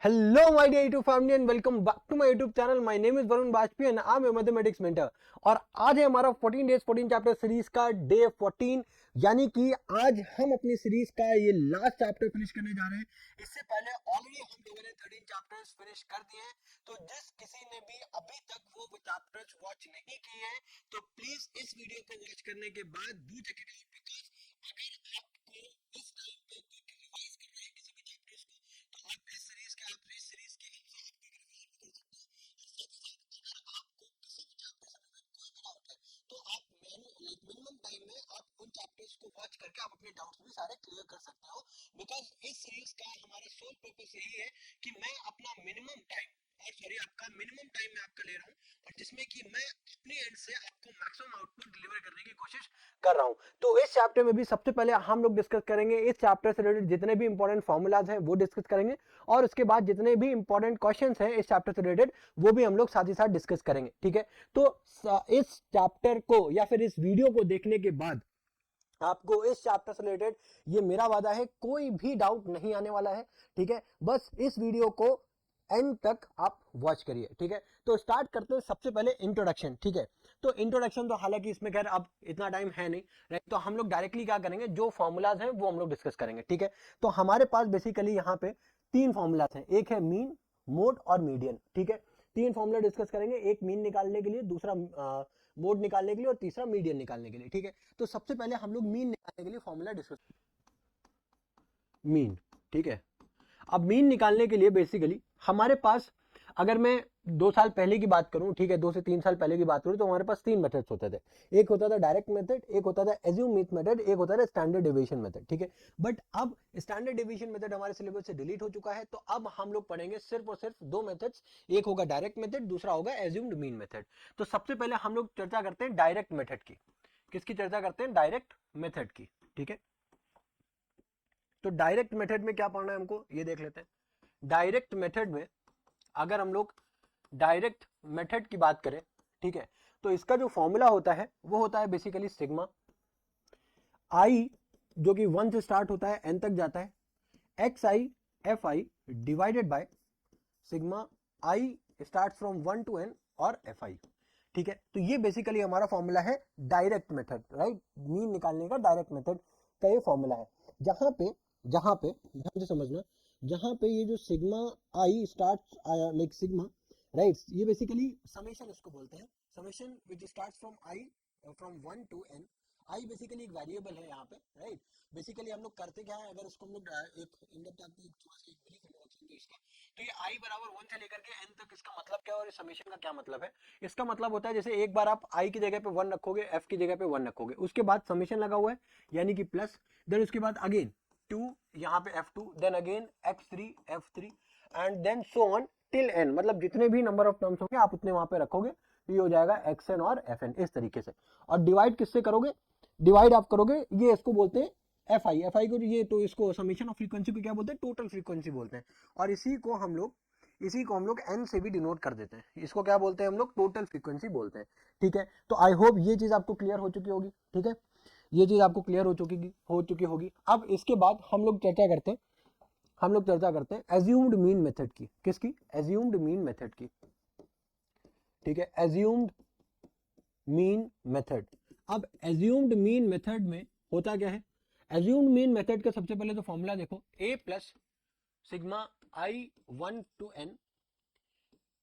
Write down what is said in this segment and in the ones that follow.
Hello, my dear YouTube family and welcome back to my YouTube channel. My name is Varun Bajpayee and I'm a mathematics mentor. और आज है हमारा 14 days 14 chapter series का day 14, यानी कि आज हम अपनी सीरीज का ये लास्ट चैप्टर फिनिश करने जा रहे हैं। इससे पहले ऑलरेडी हम लोगों ने 13 चैप्टर्स फिनिश कर दिए हैं। तो जिस किसी ने भी अभी तक वो चैप्टर्स वॉच नहीं किए हैं तो प्लीज इस वीडियो को वॉच करने के बाद do check it out, because अगर आपको इस टाइम पे कोई रिवाइज कर रहे हैं किसी भी चैप्टर्स को तो आप इस सीरीज के तो आप मिनिमम टाइम में आप उन चैप्टर्स को वॉच करके आप अपने डाउट्स भी सारे क्लियर कर सकते हो। बिकॉज इस सीरीज का हमारा सोल पर्पस यही है कि मैं अपना मिनिमम टाइम आपका मिनिमम टाइम मैं आपका ले रहा हूँ और जिसमें कि मैं अपनी एंड से आपको मैक्सिमम आउटपुट डिलीवर करने की कोशिश कर रहा हूँ। तो इस चैप्टर में भी सबसे पहले हम लोग डिस्कस करेंगे इस चैप्टर से रिलेटेड जितने भी इंपॉर्टेंट फॉर्मूलाज हैं वो डिस्कस करेंगे और उसके बाद जितने भी इंपॉर्टेंट क्वेश्चंस हैं इस चैप्टर से रिलेटेड वो भी हम लोग साथ ही साथ डिस्कस करेंगे। ठीक है, तो इस चैप्टर को या फिर इस वीडियो को देखने के बाद आपको इस चैप्टर से रिलेटेड ये मेरा वादा है कोई भी डाउट नहीं आने वाला है। ठीक है, बस इस वीडियो को एंड तक आप वॉच करिए। ठीक है, तो स्टार्ट करते हैं सबसे पहले इंट्रोडक्शन। ठीक है, तो इंट्रोडक्शन तो हालांकि इसमें खैर अब इतना टाइम है नहीं, राइट, तो हम लोग डायरेक्टली क्या करेंगे, जो फॉर्मूलाज हैं वो हम लोग डिस्कस करेंगे। ठीक है, तो हमारे पास बेसिकली यहाँ पे तीन फॉर्मूलाज हैं, एक है मीन, मोड और मीडियन। ठीक है, तीन फॉर्मूला डिस्कस करेंगे, एक मीन निकालने के लिए, दूसरा मोड निकालने के लिए और तीसरा मीडियन निकालने के लिए। ठीक है, तो सबसे पहले हम लोग मीन निकालने के लिए फॉर्मूला डिस्कस मीन। ठीक है, अब मीन निकालने के लिए बेसिकली हमारे पास, अगर मैं 2 साल पहले की बात करूं, ठीक है, 2 से 3 साल पहले की बात करूं, तो हमारे पास तीन मेथड्स होते थे। एक होता था डायरेक्ट मेथड, एक होता था एज्यूम मेथड, एक होता था स्टैंडर्ड डेविएशन मेथड। ठीक है, बट अब स्टैंडर्ड डेविएशन मेथड हमारे सिलेबस से डिलीट हो चुका है, तो अब हम लोग पढ़ेंगे सिर्फ और सिर्फ दो मेथड्स, एक होगा डायरेक्ट मेथड, दूसरा होगा एज्यूम्ड मीन मेथड। तो सबसे पहले हम लोग चर्चा करते हैं डायरेक्ट मेथड की। किसकी चर्चा करते हैं? डायरेक्ट मेथड की। ठीक है, तो डायरेक्ट मेथड में क्या पढ़ना है हमको ये देख लेते हैं। डायरेक्ट मेथड में अगर हम लोग डायरेक्ट मेथड की बात करें, ठीक है, तो इसका जो फॉर्मूला होता है वो होता है बेसिकली सिग्मा आई, जो कि 1 से स्टार्ट होता है एन तक जाता है, x I F I divided by sigma I start from 1 to n और एफ आई। ठीक है, तो ये बेसिकली हमारा फॉर्मूला है डायरेक्ट मेथड, राइट, मीन निकालने का डायरेक्ट मेथड का ये फॉर्मूला है। जहां पे ध्यान से समझना, जहां पे ये जो sigma I start like sigma, right, ये बेसिकली समेशन इसको बोलते हैं, summation which starts from I from 1 to n। I basically एक वेरिएबल है यहाँ पे, राइट। बेसिकली हम लोग करते क्या है, अगर उसको हम लोग एक इंडेप्थ आपको थोड़ा सा एक ब्रीफ इंट्रोडक्शन तो इसका, तो ये आई बराबर 1 से लेकर के एन तक इसका मतलब क्या है और इस समेशन का क्या मतलब है। इसका मतलब होता है जैसे एक बार आप आई की जगह पे 1 रखोगे, एफ की जगह पे 1 रखोगे, उसके बाद समेशन लगा हुआ है यानी कि प्लस, देन उसके बाद अगेन 2 यहाँ पे f2, then again x3 f3 and then so on till n, मतलब जितने भी नंबर ऑफ टर्म्स होंगे आप उतने वहां पे रखोगे, तो ये हो जाएगा xn और fn इस तरीके से। और डिवाइड किससे करोगे? डिवाइड आप करोगे, ये इसको बोलते हैं एफ आई को, ये तो इसको समेशन ऑफ फ्रीक्वेंसी को क्या बोलते हैं? टोटल फ्रीक्वेंसी बोलते हैं। और इसी को हम लोग एन से भी डिनोट कर देते हैं, इसको क्या बोलते हैं हम लोग? टोटल फ्रीक्वेंसी बोलते हैं। ठीक है, तो आई होप ये चीज आपको क्लियर हो चुकी होगी। ठीक है, ये चीज आपको क्लियर हो चुकी होगी। अब इसके बाद हम लोग चर्चा करते हैं एज्यूम्ड मीन मेथड की। किसकी? एज्यूम्ड मीन मेथड की। ठीक है, एज्यूम्ड मीन मेथड। अब एज्यूम्ड मीन मेथड में होता क्या है? एज्यूम्ड मीन मेथड का सबसे पहले तो फॉर्मूला देखो, a plus sigma I 1 to n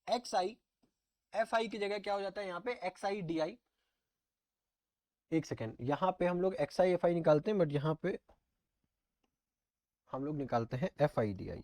x I F I की जगह क्या हो जाता है यहाँ पे? एक्स आई डी आई। एक सेकेंड, यहाँ पे हम लोग एक्स आई एफ आई निकालते हैं, बट यहाँ पे हम लोग निकालते हैं F I D I,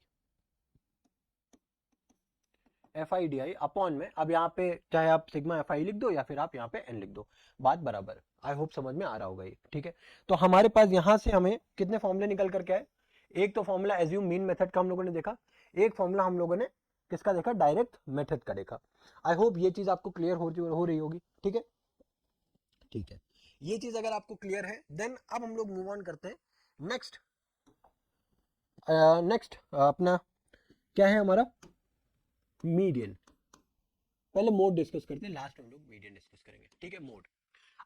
F I D I upon में। अब यहाँ पे चाहे आप सिग्मा एफ आई लिख दो या फिर आप यहाँ पे एन लिख दो, बात बराबर। आई होप समझ में आ रहा होगा ये। ठीक है, तो हमारे पास यहाँ से हमें कितने फॉर्मूले निकल करके आए? एक तो फॉर्मूला एज्यूम मीन मेथड का हम लोगों ने देखा, एक फॉर्मूला हम लोगों ने किसका देखा? डायरेक्ट मेथड का देखा। आई होप ये चीज आपको क्लियर हो रही होगी। ठीक है, ठीक है, ये चीज अगर आपको क्लियर है देन अब हम लोग मूव ऑन करते हैं नेक्स्ट। नेक्स्ट अपना क्या है हमारा? मीडियन। पहले मोड डिस्कस करते हैं, लास्ट हम लोग मीडियन डिस्कस करेंगे। ठीक है, मोड।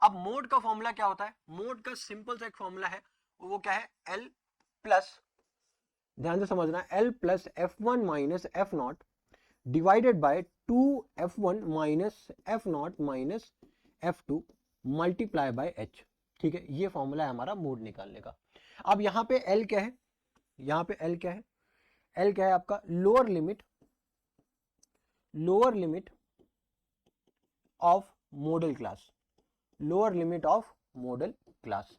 अब मोड का फॉर्मूला क्या होता है? मोड का सिंपल सा एक फॉर्मूला है, वो क्या है? एल प्लस ध्यान से समझना, L plus F1 minus F not divided by 2F1 minus F not minus F2 multiply by H। ठीक है, ये फॉर्मूला है हमारा मोड निकालने का। अब यहाँ पे L क्या है, यहाँ पे L क्या है, L क्या है आपका lower limit of model class, lower limit of model class.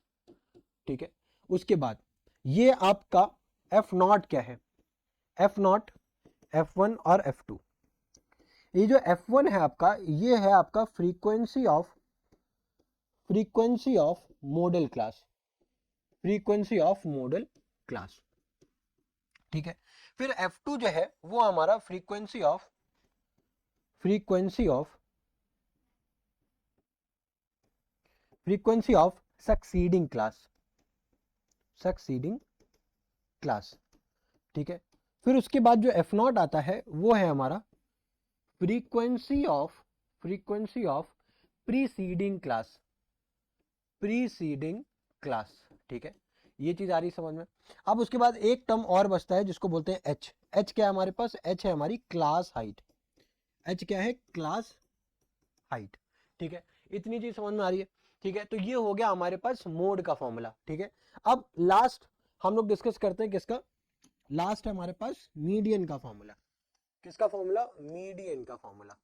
ठीक है, उसके बाद ये आपका एफ नॉट क्या है, एफ नॉट F1 और F2। ये जो F1 है आपका, ये है आपका frequency of model class, frequency of model class. ठीक है, फिर F2 जो है वो हमारा फ्रीक्वेंसी ऑफ सक्सीडिंग क्लास। ठीक है, फिर उसके बाद जो F0 आता है वो है हमारा फ्रीक्वेंसी ऑफ प्रीसीडिंग क्लास। ठीक है, ये चीज आ रही समझ में। अब उसके बाद एक टर्म और बचता है जिसको बोलते हैं H। H क्या है हमारे पास, H है हमारी क्लास हाइट। H क्या है, क्लास हाइट। ठीक है, इतनी चीज समझ में आ रही है। ठीक है, तो ये हो गया हमारे पास मोड का फॉर्मूला। ठीक है, अब लास्ट हम लोग डिस्कस करते हैं किसका, लास्ट है हमारे पास मीडियन का फॉर्मूला। किसका फॉर्मूला, मीडियन का फॉर्मूला।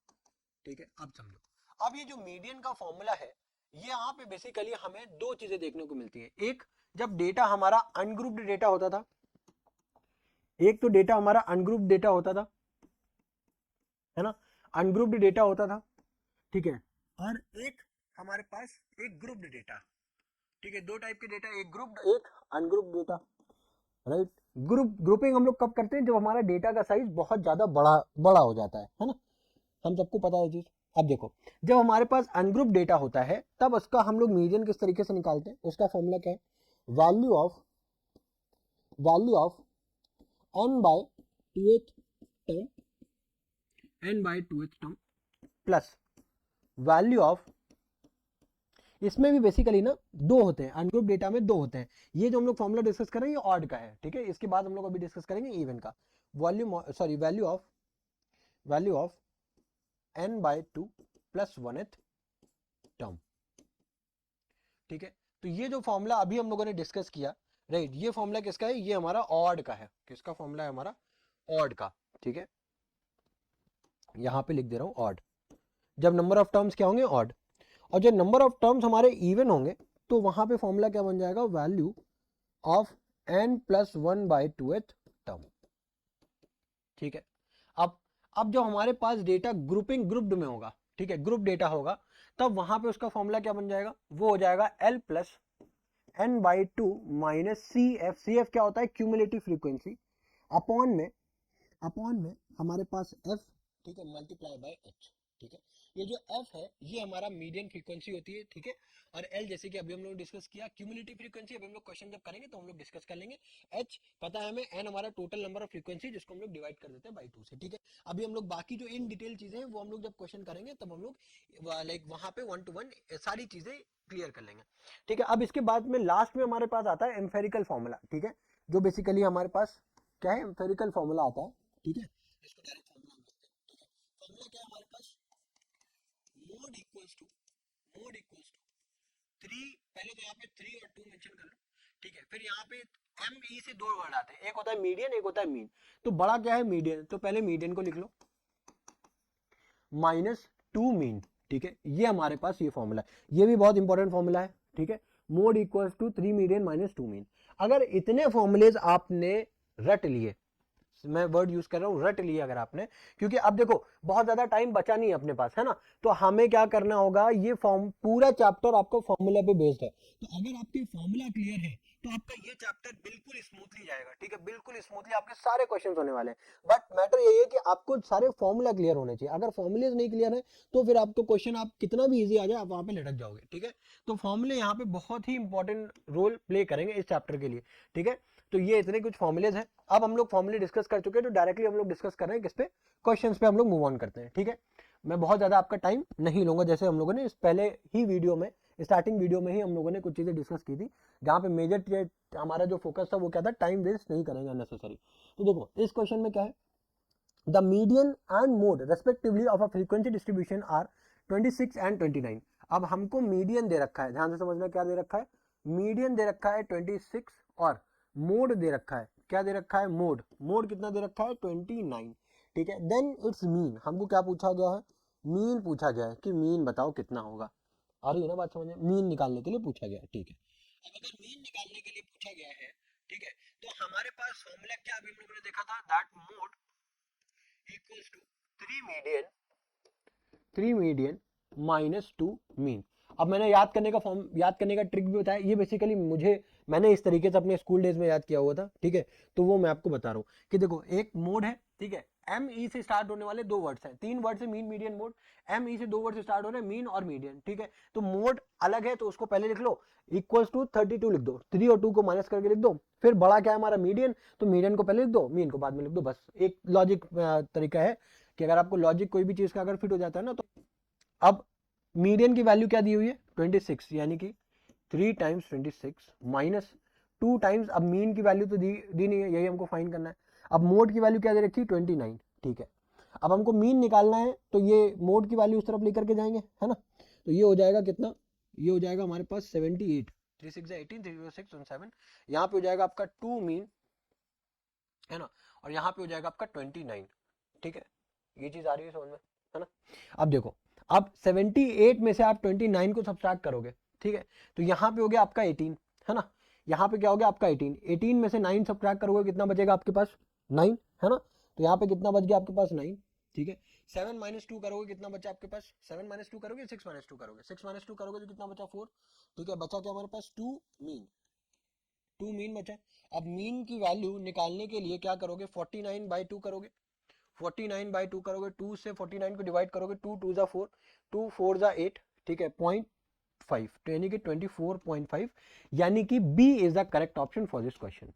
ठीक है, अब समझो, अब ये जो मीडियन का फॉर्मूला है, ये यहाँ पे बेसिकली हमें दो चीजें देखने को मिलती है। एक, जब डेटा हमारा अनग्रुप्ड डेटा होता था, एक तो डेटा हमारा अनग्रुप्ड डेटा होता था, है ना, अनग्रुप्ड डेटा होता था। ठीक है, और एक हमारे पास एक ग्रुप्ड डेटा। ठीक है, दो टाइप के डेटा, एक ग्रुप्ड एक अनग्रुप्ड डेटा, राइट। ग्रुपिंग हम लोग कब करते हैं, जब हमारा डेटा का साइज बहुत ज्यादा बड़ा हो जाता है ना, हम सबको पता है चीज। अब देखो, जब हमारे पास अनग्रुप डेटा होता है तब उसका हम लोग मीडियन किस तरीके से निकालते हैं, उसका फॉर्मूला क्या है, value of n by 2th term plus value of, इसमें भी बेसिकली ना दो होते हैं, अनग्रुप डेटा में दो होते हैं। ये जो हम लोग फॉर्मूला डिस्कस कर रहे हैं ये ऑड का है। ठीक है, इसके बाद हम लोग अभी डिस्कस करेंगे इवन का। Value of n by 2 plus 1th term. ठीक है, तो ये जो फॉर्मूला अभी हम लोगों ने डिस्कस किया, राइट, ये फॉर्मूला किसका है, ये हमारा ऑड का है। किसका फॉर्मूला है, हमारा ऑड का। ठीक है, यहां पे लिख दे रहा हूं ऑड। जब नंबर ऑफ टर्म्स क्या होंगे, ऑड, और जब नंबर ऑफ टर्म्स हमारे इवन होंगे तो वहां पे फॉर्मूला क्या बन जाएगा, value of n plus 1 by 2th term. ठीक है, अब जब हमारे पास डेटा ग्रुप्ड में होगा, ठीक है, ग्रुप डेटा होगा, तब वहां पे उसका फॉर्मूला क्या बन जाएगा, वो हो जाएगा L plus n by 2 minus C F क्या होता है, क्यूमुलेटिव फ्रीक्वेंसी, अपॉन में हमारे पास f, ठीक है, मल्टीप्लाई बाय h। ठीक है, ये जो f है ये हमारा मीडियन फ्रीक्वेंसी होती है। ठीक है, और l जैसे कि अभी हम लोग डिस्कस किया क्यूमुलेटिव फ्रीक्वेंसी, अभी हम लोग क्वेश्चन जब करेंगे तो हम लोग डिस्कस कर लेंगे। h पता है हमें, n हमारा टोटल नंबर ऑफ फ्रीक्वेंसी जिसको हम लोग डिवाइड कर देते हैं बाई 2 से। ठीक है, अभी हम लोग बाकी जो इन डिटेल चीजें हैं वो हम लोग जब क्वेश्चन करेंगे तब हम लोग लाइक वहां पे 1 to 1 सारी चीजें क्लियर कर लेंगे। ठीक है, अब इसके बाद में लास्ट में हमारे पास आता है एम्फेरिकल फॉर्मूला। ठीक है, जो बेसिकली हमारे पास क्या है, एम्फेरिकल फॉर्मूला आता है। ठीक है, इसको डायरेक्ट फॉर्मूला हम लिखते हैं। ठीक है, फॉर्मूला क्या है हमारे पास, मोड इक्वल्स टू 3, पहले तो यहाँ पे 3 और 2 मेंशन कर लो। ठीक है, फिर यहाँ पे एम ई से दो वर्ड आते हैं, एक होता है मीडियन, एक होता है मीन। तो बड़ा क्या है, मीडियन, तो पहले मीडियन को लिख लो माइनस 2 मीन। ठीक है, ये हमारे पास ये फॉर्मूला है, ये भी बहुत इंपॉर्टेंट फॉर्मूला है। ठीक है, mode equals to 3 median minus 2 mean. अगर इतने फॉर्मूलेज आपने रट लिए, मैं वर्ड यूज कर रहा हूं रट लिए अगर आपने, क्योंकि अब देखो बहुत ज्यादा टाइम बचा नहीं है अपने पास, है ना, तो हमें क्या करना होगा, ये फॉर्म पूरा चैप्टर आपको फॉर्मूला पे बेस्ड है। तो अगर आपके फॉर्मूला क्लियर है तो आपका ये चैप्टर बिल्कुल स्मूथली जाएगा। ठीक है, बिल्कुल स्मूथली आपके सारे क्वेश्चन होने वाले हैं। बट मैटर यही है कि आपको सारे फॉर्मूला क्लियर होने चाहिए। अगर फॉर्मूलेज नहीं क्लियर है तो फिर आपको क्वेश्चन आप कितना भी इजी आ जाए आप वहां पे लटक जाओगे। ठीक है, तो फॉर्मूले यहाँ पे बहुत ही इंपॉर्टेंट रोल प्ले करेंगे इस चैप्टर के लिए। ठीक है, तो ये इतने कुछ फॉर्मुलेज हैं। अब हम लोग फॉर्मूले डिस्कस कर चुके हैं, तो डायरेक्टली हम लोग डिस्कस कर रहे हैं किस पे, क्वेश्चंस पे हम लोग मूव ऑन करते हैं। ठीक है, मैं बहुत ज्यादा आपका टाइम नहीं लूंगा, जैसे हम लोगों ने इस पहले ही वीडियो में स्टार्टिंग वीडियो में ही हम लोगों ने कुछ चीजें डिस्कस की थी, जहाँ पे मेजर हमारा जो फोकस था वो क्या था, टाइम वेस्ट नहीं करेंगे अननेसेसरी। तो देखो इस क्वेश्चन में क्या है, the median and mode respectively of a frequency distribution are 26 and 29। अब हमको मीडियन दे रखा है, ध्यान से समझना क्या दे रखा है, मीडियन दे रखा है 26 और मोड दे रखा है, क्या दे रखा है, मोड, मोड कितना दे रखा है 29, ठीक है। देन इट्स मीन, हमको क्या पूछा गया है, मीन पूछा गया है कि मीन बताओ कितना होगा, आ रही है ना बात समझ में, मीन निकालने के लिए पूछा गया है, ठीक है। अब अगर मीन निकालने के लिए पूछा गया है, ठीक है, तो हमारे पास फॉर्मूला क्या अभी हम लोगों ने देखा था, that mode equals to 3 median minus 2 mean. अब मैंने याद करने का फॉर्म, याद करने का ट्रिक भी बताया, ये बेसिकली मैंने इस तरीके से अपने स्कूल डेज में याद किया हुआ था, ठीक है। तो वो मैं आपको बता रहा हूँ कि देखो एक मोड है, ठीक है, एम ई से स्टार्ट होने वाले 2 वर्ड्स हैं, 3 वर्ड से mean median mode, M E से 2 वर्ड से स्टार्ट हो रहे हैं, मीन और मीडियन, ठीक है। तो मोड अलग है तो उसको पहले लिख लो, इक्वल्स टू 32 लिख दो, 3 और 2 को माइनस करके लिख दो, फिर बड़ा क्या है हमारा मीडियन, तो मीडियन को पहले लिख दो, मीन को बाद में लिख दो, बस एक लॉजिक तरीका है कि अगर आपको लॉजिक कोई भी चीज का अगर फिट हो जाता है ना, तो अब मीडियन की वैल्यू क्या दी हुई है 26, यानी कि 3 टाइम्स 26 माइनस 2 टाइम्स, अब मीन की वैल्यू तो दी नहीं है, यही हमको फाइंड करना है। अब मोड की वैल्यू क्या दे रखी है 29, ठीक है। अब हमको मीन निकालना है तो ये मोड की वैल्यू उस तरफ लेकर के जाएंगे, है ना। तो ये हो जाएगा कितना, ये हो जाएगा हमारे पास 78, 3 6 18, 3 6 7, यहाँ पे हो जाएगा आपका 2 मीन, है ना, और यहाँ पे हो जाएगा आपका 29, ठीक है। ये चीज आ रही है समझ में, है ना। अब देखो, अब 78 में से आप 29 को सब्ट्रैक्ट करोगे, ठीक है, तो यहाँ पे हो गया आपका 18, है ना, यहाँ पे क्या हो गया आपका 18 में से 9 सब्ट्रैक्ट करोगे, कितना बचेगा आपके पास 9, है ना। तो यहाँ पे कितना बच गया आपके पास 9, ठीक है। 7 माइनस 2 करोगे, कितना बचा आपके पास, 7 माइनस 2 करोगे, 6 माइनस 2 करोगे, 6 माइनस 2 करोगे तो कितना बचा 4, ठीक है। बचा क्या हमारे पास 2 मीन, 2 मीन बचा। अब मीन की वैल्यू निकालने के लिए क्या करोगे, 49/2 करोगे, 49/2 करोगे, 2 से 49 को डिवाइड करोगे, 2 2 जा 4, 2 4 जा 8, ठीक है, 0.5, तो यानी कि 24.5, यानी कि B is the correct option for this question.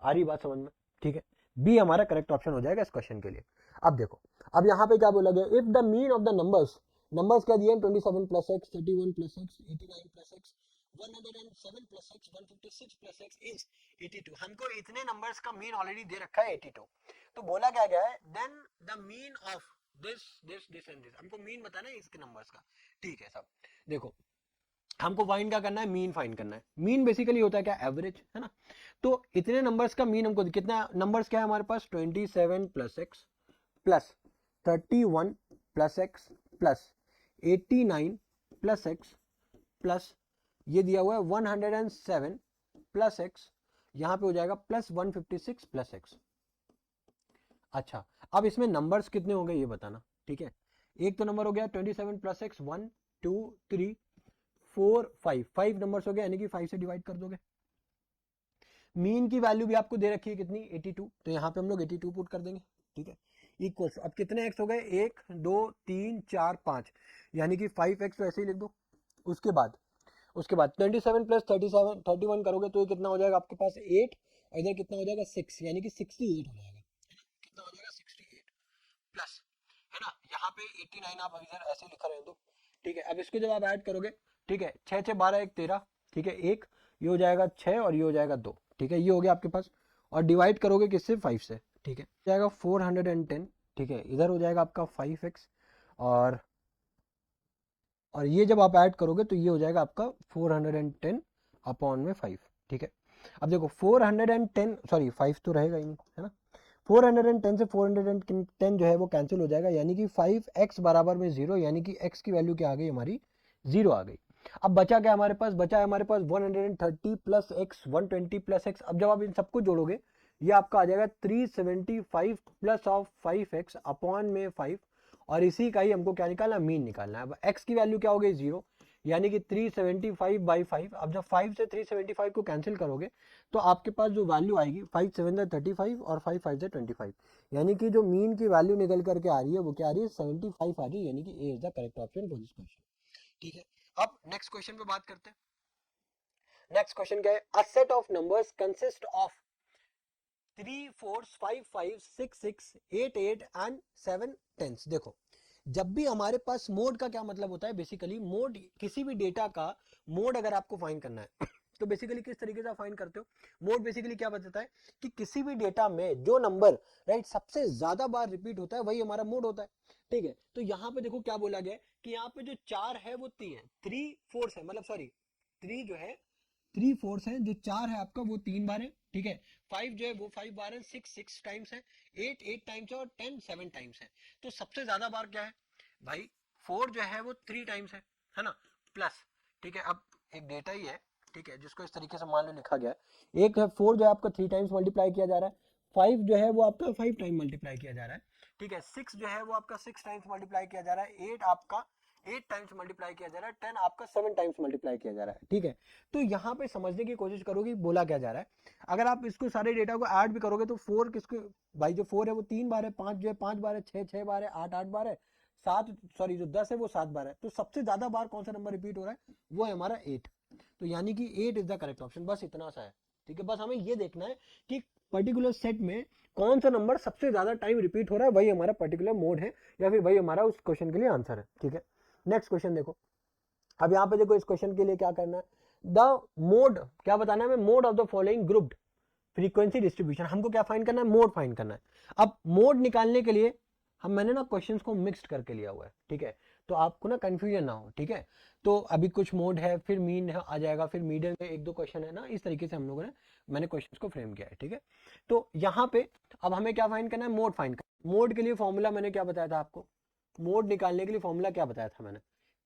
आ रही बात समझ में, ठीक है, बी हमारा करेक्ट ऑप्शन हो जाएगा इस क्वेश्चन के लिए। अब देखो, अब यहाँ पे क्या बोला गया, if the mean of the numbers, numbers क्या दिए 27 plus x, 31 plus x, 89 plus x, 107 plus x, 156 plus x is 82। हमको इतने नंबर्स का मीन ऑलरेडी दे रखा है 82। तो बोला क्या गया है, then the mean of this this this and this, हमको मीन बताना है इसके नंबर्स का, ठीक है। सब देखो, हमको फाइंड क्या करना है, मीन फाइंड करना है। मीन बेसिकली होता है क्या, एवरेज, है ना। तो इतने नंबर्स का मीन हमको, कितना नंबर्स क्या है हमारे पास, 27 plus x plus 31 plus x plus 89 plus x plus ये दिया हुआ है 107 प्लस एक्स, यहां पे हो जाएगा प्लस 156 प्लस एक्स। अच्छा, अब इसमें नंबर्स कितने हो गए ये बताना, ठीक है। एक तो नंबर हो गया 27 प्लस एक्स, 1 2 3 4 5, 5 नंबर्स हो गए, यानी कि 5 से डिवाइड कर दोगे। मीन की वैल्यू भी आपको दे रखी है कितनी 82, तो यहाँ पे हम लोग 82 पुट कर देंगे, ठीक है। इक्वल्स, अब कितने एक्स हो गए, 1 2 3 4 5, यानी कि 5x तो ऐसे ही लिख दो। उसके बाद 27 प्लस 31 करोगे तो ये कितना हो जाएगा आपके पास 8, और इधर कितना हो जाएगा 6, यानी कि 68 हो जाएगा, कितना हो जाएगा 68 प्लस, है ना, यहाँ पे 89 आप इधर ऐसे लिखा रहे हो, ठीक है। अब इसको जब आप ऐड करोगे, ठीक है, 6 6 12 1 13, ठीक है, एक ये हो जाएगा 6 और ये हो जाएगा 2, ठीक है, ये हो गया आपके पास। और डिवाइड करोगे किससे, 5 से, ठीक है, जाएगा 410, ठीक है, इधर हो जाएगा आपका 5x, और ये जब आप ऐड करोगे तो ये हो जाएगा आपका 410 अपॉन में 5, ठीक है। अब देखो 410, सॉरी 5 तो रहेगा ही नहीं, है ना, 410 से 410 जो है वो कैंसिल हो जाएगा, यानी कि 5x बराबर में 0, यानी कि x की वैल्यू क्या आ गई हमारी, 0 आ गई। अब बचा क्या हमारे पास, बचा है हमारे पास 130 प्लस एक्स, 120 प्लस एक्स। अब जब आप इन सबको जोड़ोगे ये आपका आ जाएगा 375 प्लस ऑफ 5x अपॉन में 5, और इसी का ही हमको क्या निकालना, मीन निकालना है। अब x की वैल्यू क्या हो गई 0, यानी कि 375/5। अब जब 5 से 375 को कैंसिल करोगे तो आपके पास जो वैल्यू आएगी 5 7 35 और 5 5 25, यानी कि जो मीन की वैल्यू निकल करके आ रही है वो क्या आ रही है 75 आ रही है, यानी कि A is the correct option for this question, ठीक है। अब नेक्स्ट क्वेश्चन पे बात करते हैं। नेक्स्ट क्वेश्चन क्या है, a set of numbers consist of 3 4 5 5 6 6 8 8 and 7 10। देखो जब भी हमारे पास मोड का क्या मतलब होता है, बेसिकली मोड, किसी भी डेटा का मोड अगर आपको फाइंड करना है तो बेसिकली किस तरीके से फाइंड करते हो? मोड बेसिकली क्या बताता है कि किसी भी डेटा में जो नंबर राइट सबसे ज्यादा बार रिपीट होता है वही हमारा मोड होता है। ठीक है, तो यहाँ पे देखो क्या बोला गया है कि यहाँ पे जो 4 है वो 3 है, 3/4 है, मतलब सॉरी 3 जो है 3/4 है, जो 4 है आपका वो 3 बार है। ठीक है, 5 जो है वो 5 बार है, 6 टाइम्स है, 8 टाइम्स है और 10 7 टाइम्स है। तो सबसे ज्यादा बार क्या है भाई? 4 जो है वो 3 टाइम्स है ना, प्लस। ठीक है, अब एक डेटा ही है, ठीक है, जिसको इस तरीके से मान लो लिखा गया है, एक है 4 जो है आपका 3 टाइम्स मल्टीप्लाई किया जा रहा है, 5 जो है वो आपका 5 टाइम मल्टीप्लाई किया जा रहा है। ठीक है, 6 जो है वो आपका 6 टाइम्स मल्टीप्लाई किया जा रहा है, 8 आपका 8 टाइम्स मल्टीप्लाई किया जा रहा है, 10 आपका 7 टाइम्स मल्टीप्लाई किया जा रहा है। ठीक है, तो यहाँ पे समझने की कोशिश करो कि बोला क्या जा रहा है। अगर आप इसको सारे डेटा को ऐड भी करोगे तो 4 किसको भाई, जो 4 है वो 3 बार है, 5 जो है 5 बार है, 6 बार है, 8 बार है, 7 सॉरी जो 10 है वो 7 बार है। तो सबसे ज्यादा बार कौन सा नंबर रिपीट हो रहा है? वो है हमारा 8। तो यानी कि 8 इज द करेक्ट ऑप्शन, बस इतना सा है। ठीक है, बस हमें ये देखना है कि पर्टिकुलर सेट में कौन सा नंबर सबसे ज्यादा टाइम रिपीट हो रहा है, वही हमारा पर्टिकुलर मोड है या फिर वही हमारा उस क्वेश्चन के लिए आंसर है। ठीक है, नेक्स्ट क्वेश्चन देखो। अब यहाँ पे देखो इस क्वेश्चन के लिए क्या करना है, द मोड क्या बताना है हमें, mode of the following grouped frequency distribution, हमको क्या फाइंड करना है? मोड फाइंड करना है। अब मोड निकालने के लिए मैंने ना क्वेश्चंस को मिक्स्ड करके लिया हुआ है। ठीक है, तो आपको ना कंफ्यूजन ना हो। ठीक है, तो अभी कुछ मोड है, फिर मीन आ जाएगा, फिर मीडियम में एक दो क्वेश्चन है ना, इस तरीके से हम लोगों ने मैंने क्वेश्चंस को फ्रेम किया है। ठीक है, तो यहाँ पे अब हमें क्या फाइंड करना है? मोड फाइंड करना। मोड के लिए फॉर्मूला मैंने क्या बताया था आपको? मोड निकालने के लिए फॉर्मूला क्या बताया था मैंने?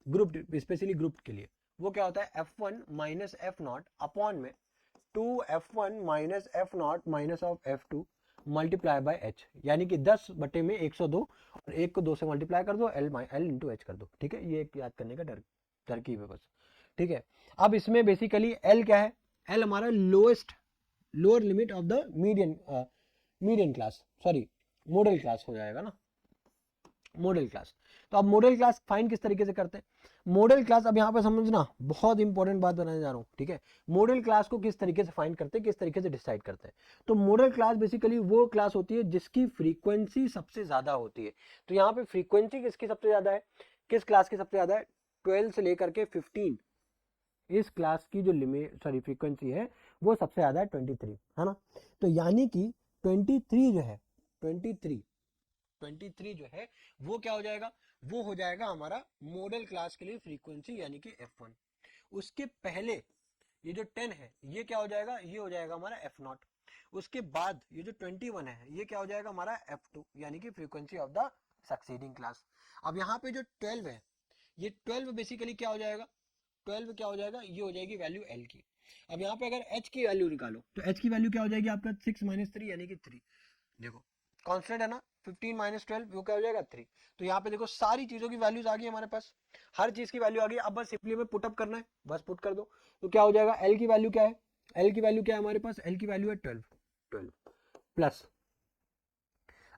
ग्रुप, स्पेशली ग्रुप के लिए वो क्या होता है? F1 minus F not upon में 2f1 minus F not minus of f2 multiply by h, यानी कि 10 बटे में 102 और एक को 2 से मल्टीप्लाई कर दो, l इंटू h कर दो। ठीक है, ये एक याद करने का तरकीब है बस। ठीक है, अब इसमें बेसिकली l क्या है? l हमारा lower limit of the median class, sorry model class हो जाएगा ना, मॉडल क्लास। तो अब मॉडल क्लास फाइंड किस तरीके से करते हैं? मॉडल क्लास अब यहाँ पे समझना, बहुत इंपॉर्टेंट बात बताने जा रहा हूँ। ठीक है, मॉडल क्लास को किस तरीके से फाइंड करते हैं, किस तरीके से डिसाइड करते हैं? तो मॉडल क्लास बेसिकली वो क्लास होती है जिसकी फ्रीक्वेंसी सबसे ज्यादा होती है। तो यहाँ पे फ्रीक्वेंसी किसकी सबसे ज्यादा है? किस क्लास की सबसे ज्यादा है? 12 से लेकर के 15, इस क्लास की जो लिमिट सॉरी फ्रीक्वेंसी है वो सबसे ज्यादा है 23, है ना। तो यानी कि 23 जो है 23 जो है वो क्या हो जाएगा? वो हो जाएगा हमारा मॉडल क्लास के लिए फ्रीक्वेंसी, यानी कि F1। उसके पहले ये जो 10 है ये क्या हो जाएगा? ये हो जाएगा हमारा F0। उसके बाद ये जो 21 है ये क्या हो जाएगा? हमारा F2, यानी कि frequency of the succeeding class. अब यहाँ पे जो 12 है, ये 12 बेसिकली क्या हो जाएगा? 12 क्या हो जाएगा? ये हो जाएगी वैल्यू L की। अब यहाँ पे अगर H की वैल्यू निकालो तो H की वैल्यू क्या हो जाएगी आपका? 6 माइनस 3 यानी कि 3। देखो कांस्टेंट है ना, 15 माइनस 12 वो क्या हो जाएगा? 3। तो यहाँ पे देखो सारी चीजों की वैल्यूज आ गई हमारे पास, हर चीज की वैल्यू आ गई। अब बस सिंपली में पुटअप करना है, बस पुट कर दो। तो क्या हो जाएगा? एल की वैल्यू क्या है? एल की वैल्यू क्या है हमारे पास? एल की वैल्यू है 12 प्लस,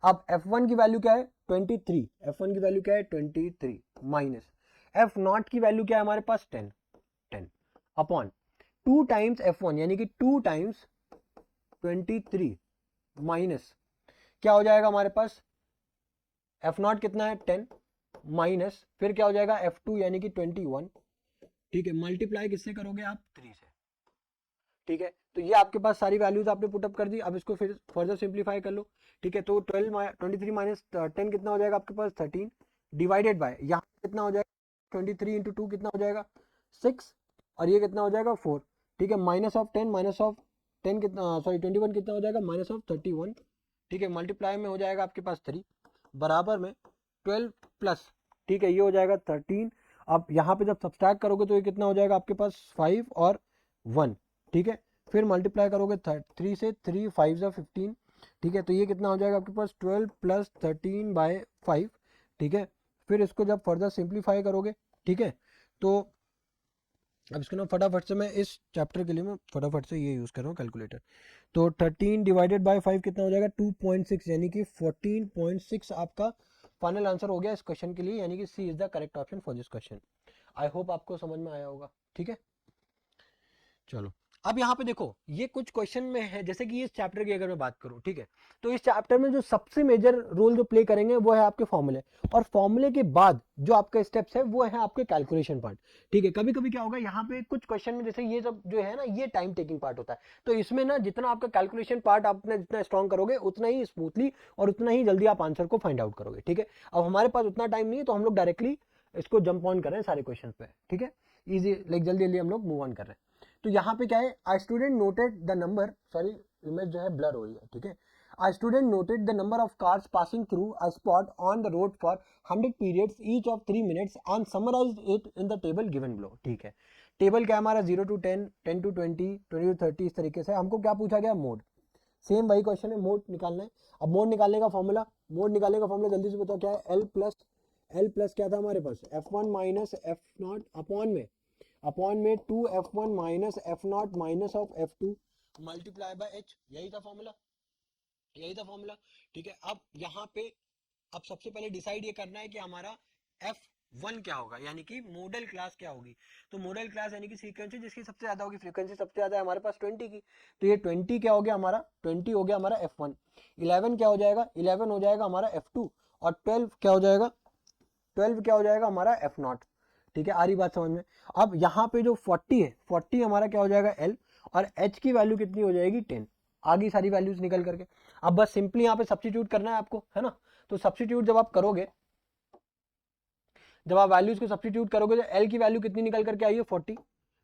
अब F1 की वैल्यू क्या है? 23। F1 की वैल्यू क्या है? 23 माइनस F0 की वैल्यू क्या है हमारे पास? 10 अपॉन 2 टाइम्स F1 यानी कि 2 टाइम्स 23 माइनस क्या हो जाएगा हमारे पास? F0 कितना है? 10 माइनस फिर क्या हो जाएगा? F2 यानी कि 21। ठीक है, मल्टीप्लाई किससे करोगे आप? 3 से। ठीक है, तो ये आपके पास सारी वैल्यूज आपने पुटअप कर दी। अब इसको फिर फर्दर सिंप्लीफाई कर लो। ठीक है, तो 23 माइनस 10 कितना हो जाएगा आपके पास? 13 डिवाइडेड बाय यहाँ कितना हो जाएगा? 23 इंटू 2 कितना हो जाएगा? 6 और ये कितना हो जाएगा? 4। ठीक है, माइनस ऑफ 10 माइनस ऑफ 10 कितना सॉरी 21 कितना हो जाएगा? Minus of 31। ठीक है, मल्टीप्लाई में हो जाएगा आपके पास 3 बराबर में 12 प्लस, ठीक है, ये हो जाएगा 13। अब यहाँ पे जब सब्सट्रैक्ट करोगे तो ये कितना हो जाएगा आपके पास? 5 और 1। ठीक है, फिर मल्टीप्लाई करोगे 3 से, 3 5 जा 15। ठीक है, तो ये कितना हो जाएगा आपके पास? 12 प्लस 13 बाय 5। ठीक है, फिर इसको जब फर्दर सिंप्लीफाई करोगे, ठीक है, तो अब इसको ना फटाफट से मैं इस चैप्टर के लिए मैं फटाफट से ये यूज़ कर रहा हूँ कैलकुलेटर। तो 13 डिवाइडेड बाय 5 कितना हो जाएगा? 2.6 यानी कि 14.6 आपका फाइनल आंसर हो गया इस क्वेश्चन के लिए, यानी कि C is the correct option for this question. I hope आपको समझ में आया होगा। ठीक है, चलो अब यहाँ पे देखो ये कुछ क्वेश्चन में है, जैसे कि इस चैप्टर की अगर मैं बात करूं, ठीक है, तो इस चैप्टर में जो सबसे मेजर रोल जो प्ले करेंगे वो है आपके फॉर्मूले, और फॉर्मूले के बाद जो आपका स्टेप्स है वो है आपके कैलकुलेशन पार्ट, ठीक है। कभी कभी क्या होगा यहाँ पे कुछ क्वेश्चन में, जैसे ये सब जो है ना, ये टाइम टेकिंग पार्ट होता है, तो इसमें ना जितना आपका कैलकुलेशन पार्ट आपने जितना स्ट्रॉन्ग करोगे उतना ही स्मूथली और उतना ही जल्दी आप आंसर को फाइंड आउट करोगे, ठीक है। अब हमारे पास उतना टाइम नहीं है, तो हम लोग डायरेक्टली इसको जंप ऑन कर रहे हैं सारे क्वेश्चन पे, ठीक है, इजी, लाइक जल्दी जल्दी हम लोग मूव ऑन कर रहे हैं। तो यहाँ पे क्या है, I student noted the number, sorry image जो है ब्लर हो रही है, ठीक है। I student noted the number of cars passing through a spot on the road for 100 periods each of 3 minutes and summarized it in the table given below, ठीक है। Table क्या हमारा 0 to 10, 10 to 20, 20 to 30, इस तरीके से हमको क्या पूछा गया, मोड, सेम वही क्वेश्चन है, मोड निकालना है। अब मोड निकालने का फॉर्मूला, मोड निकालने का फॉर्मूला जल्दी से बताओ क्या है, एल प्लस क्या था हमारे पास, F1 minus F not upon में 2F1 minus F not minus of F2 multiply by H, यही था फॉर्मूला, यही था फॉर्मूला, ठीक है। अब यहाँ पे अब सबसे पहले डिसाइड ये करना है कि हमारा F1 क्या होगा, यानी कि मॉडल क्लास क्या होगी। तो मॉडल क्लास यानी कि फ्रीक्वेंसी जिसकी सबसे ज्यादा होगी, फ्रीक्वेंसी सबसे ज्यादा है हमारे पास 20 की, तो ये 20 क्या हो गया हमारा, 20 हो गया हमारा F1। 11 क्या हो जाएगा, 11 हो जाएगा हमारा F2, और 12 क्या हो जाएगा, 12 क्या हो जाएगा हमारा F0, ठीक है। आ रही बात समझ में। अब यहाँ पे जो 40 है, 40 हमारा क्या हो जाएगा L, और H की वैल्यू कितनी हो जाएगी 10, आगे सारी वैल्यूज निकल करके। अब बस सिंपली यहाँ पे सब्स्टिट्यूट करना है आपको, है ना। तो सब्स्टिट्यूट जब आप करोगे, जब आप वैल्यूज को सब्स्टिट्यूट करोगे, तो L की वैल्यू कितनी निकल करके आई है 40,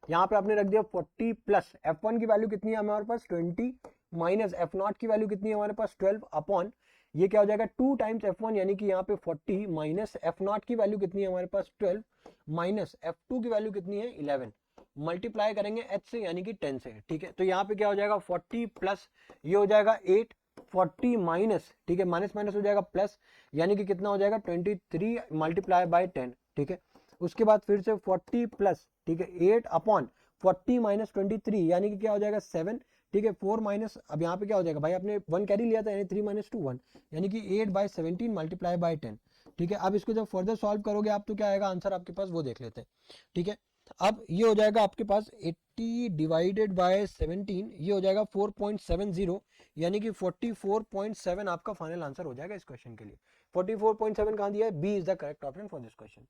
यहाँ पे आपने रख दिया 40 प्लस F1 की वैल्यू कितनी है हमारे पास 20 माइनस F0 की वैल्यू कितनी है हमारे पास 12 अपॉन ये क्या हो जाएगा 2 टाइम्स F1, यानी कि यहाँ पे 40 माइनस F0 की वैल्यू कितनी है हमारे पास 12 माइनस F2 की वैल्यू कितनी है 11, मल्टीप्लाई करेंगे H से यानी कि 10 से, ठीक है। तो यहाँ पे क्या हो जाएगा 40 प्लस ये हो जाएगा 8, 40 माइनस, ठीक है, माइनस माइनस हो जाएगा प्लस, यानी कि कितना हो जाएगा 23 मल्टीप्लाई बाय 10, ठीक है। उसके बाद फिर से 40 प्लस, ठीक है, 8 अपॉन 40 माइनस 23, यानी कि क्या हो जाएगा 7, ठीक है। 4 माइनस, अब यहाँ पे क्या हो जाएगा भाई, आपने 1 कैरी लिया था, यानी 3 माइनस 2 1, यानी कि 8 बाय 17 मल्टीप्लाई बाय 10, ठीक है। अब इसको जब फर्दर सॉल्व करोगे आप, तो क्या आएगा आंसर आपके पास, वो देख लेते हैं, ठीक है। अब ये हो जाएगा आपके पास 80 डिवाइडेड बाय 17, ये हो जाएगा 4.70, यानी कि 44.7 आपका फाइनल आंसर हो जाएगा इस क्वेश्चन के लिए। 44.7 कहाँ दिया है, B is the correct option for this question,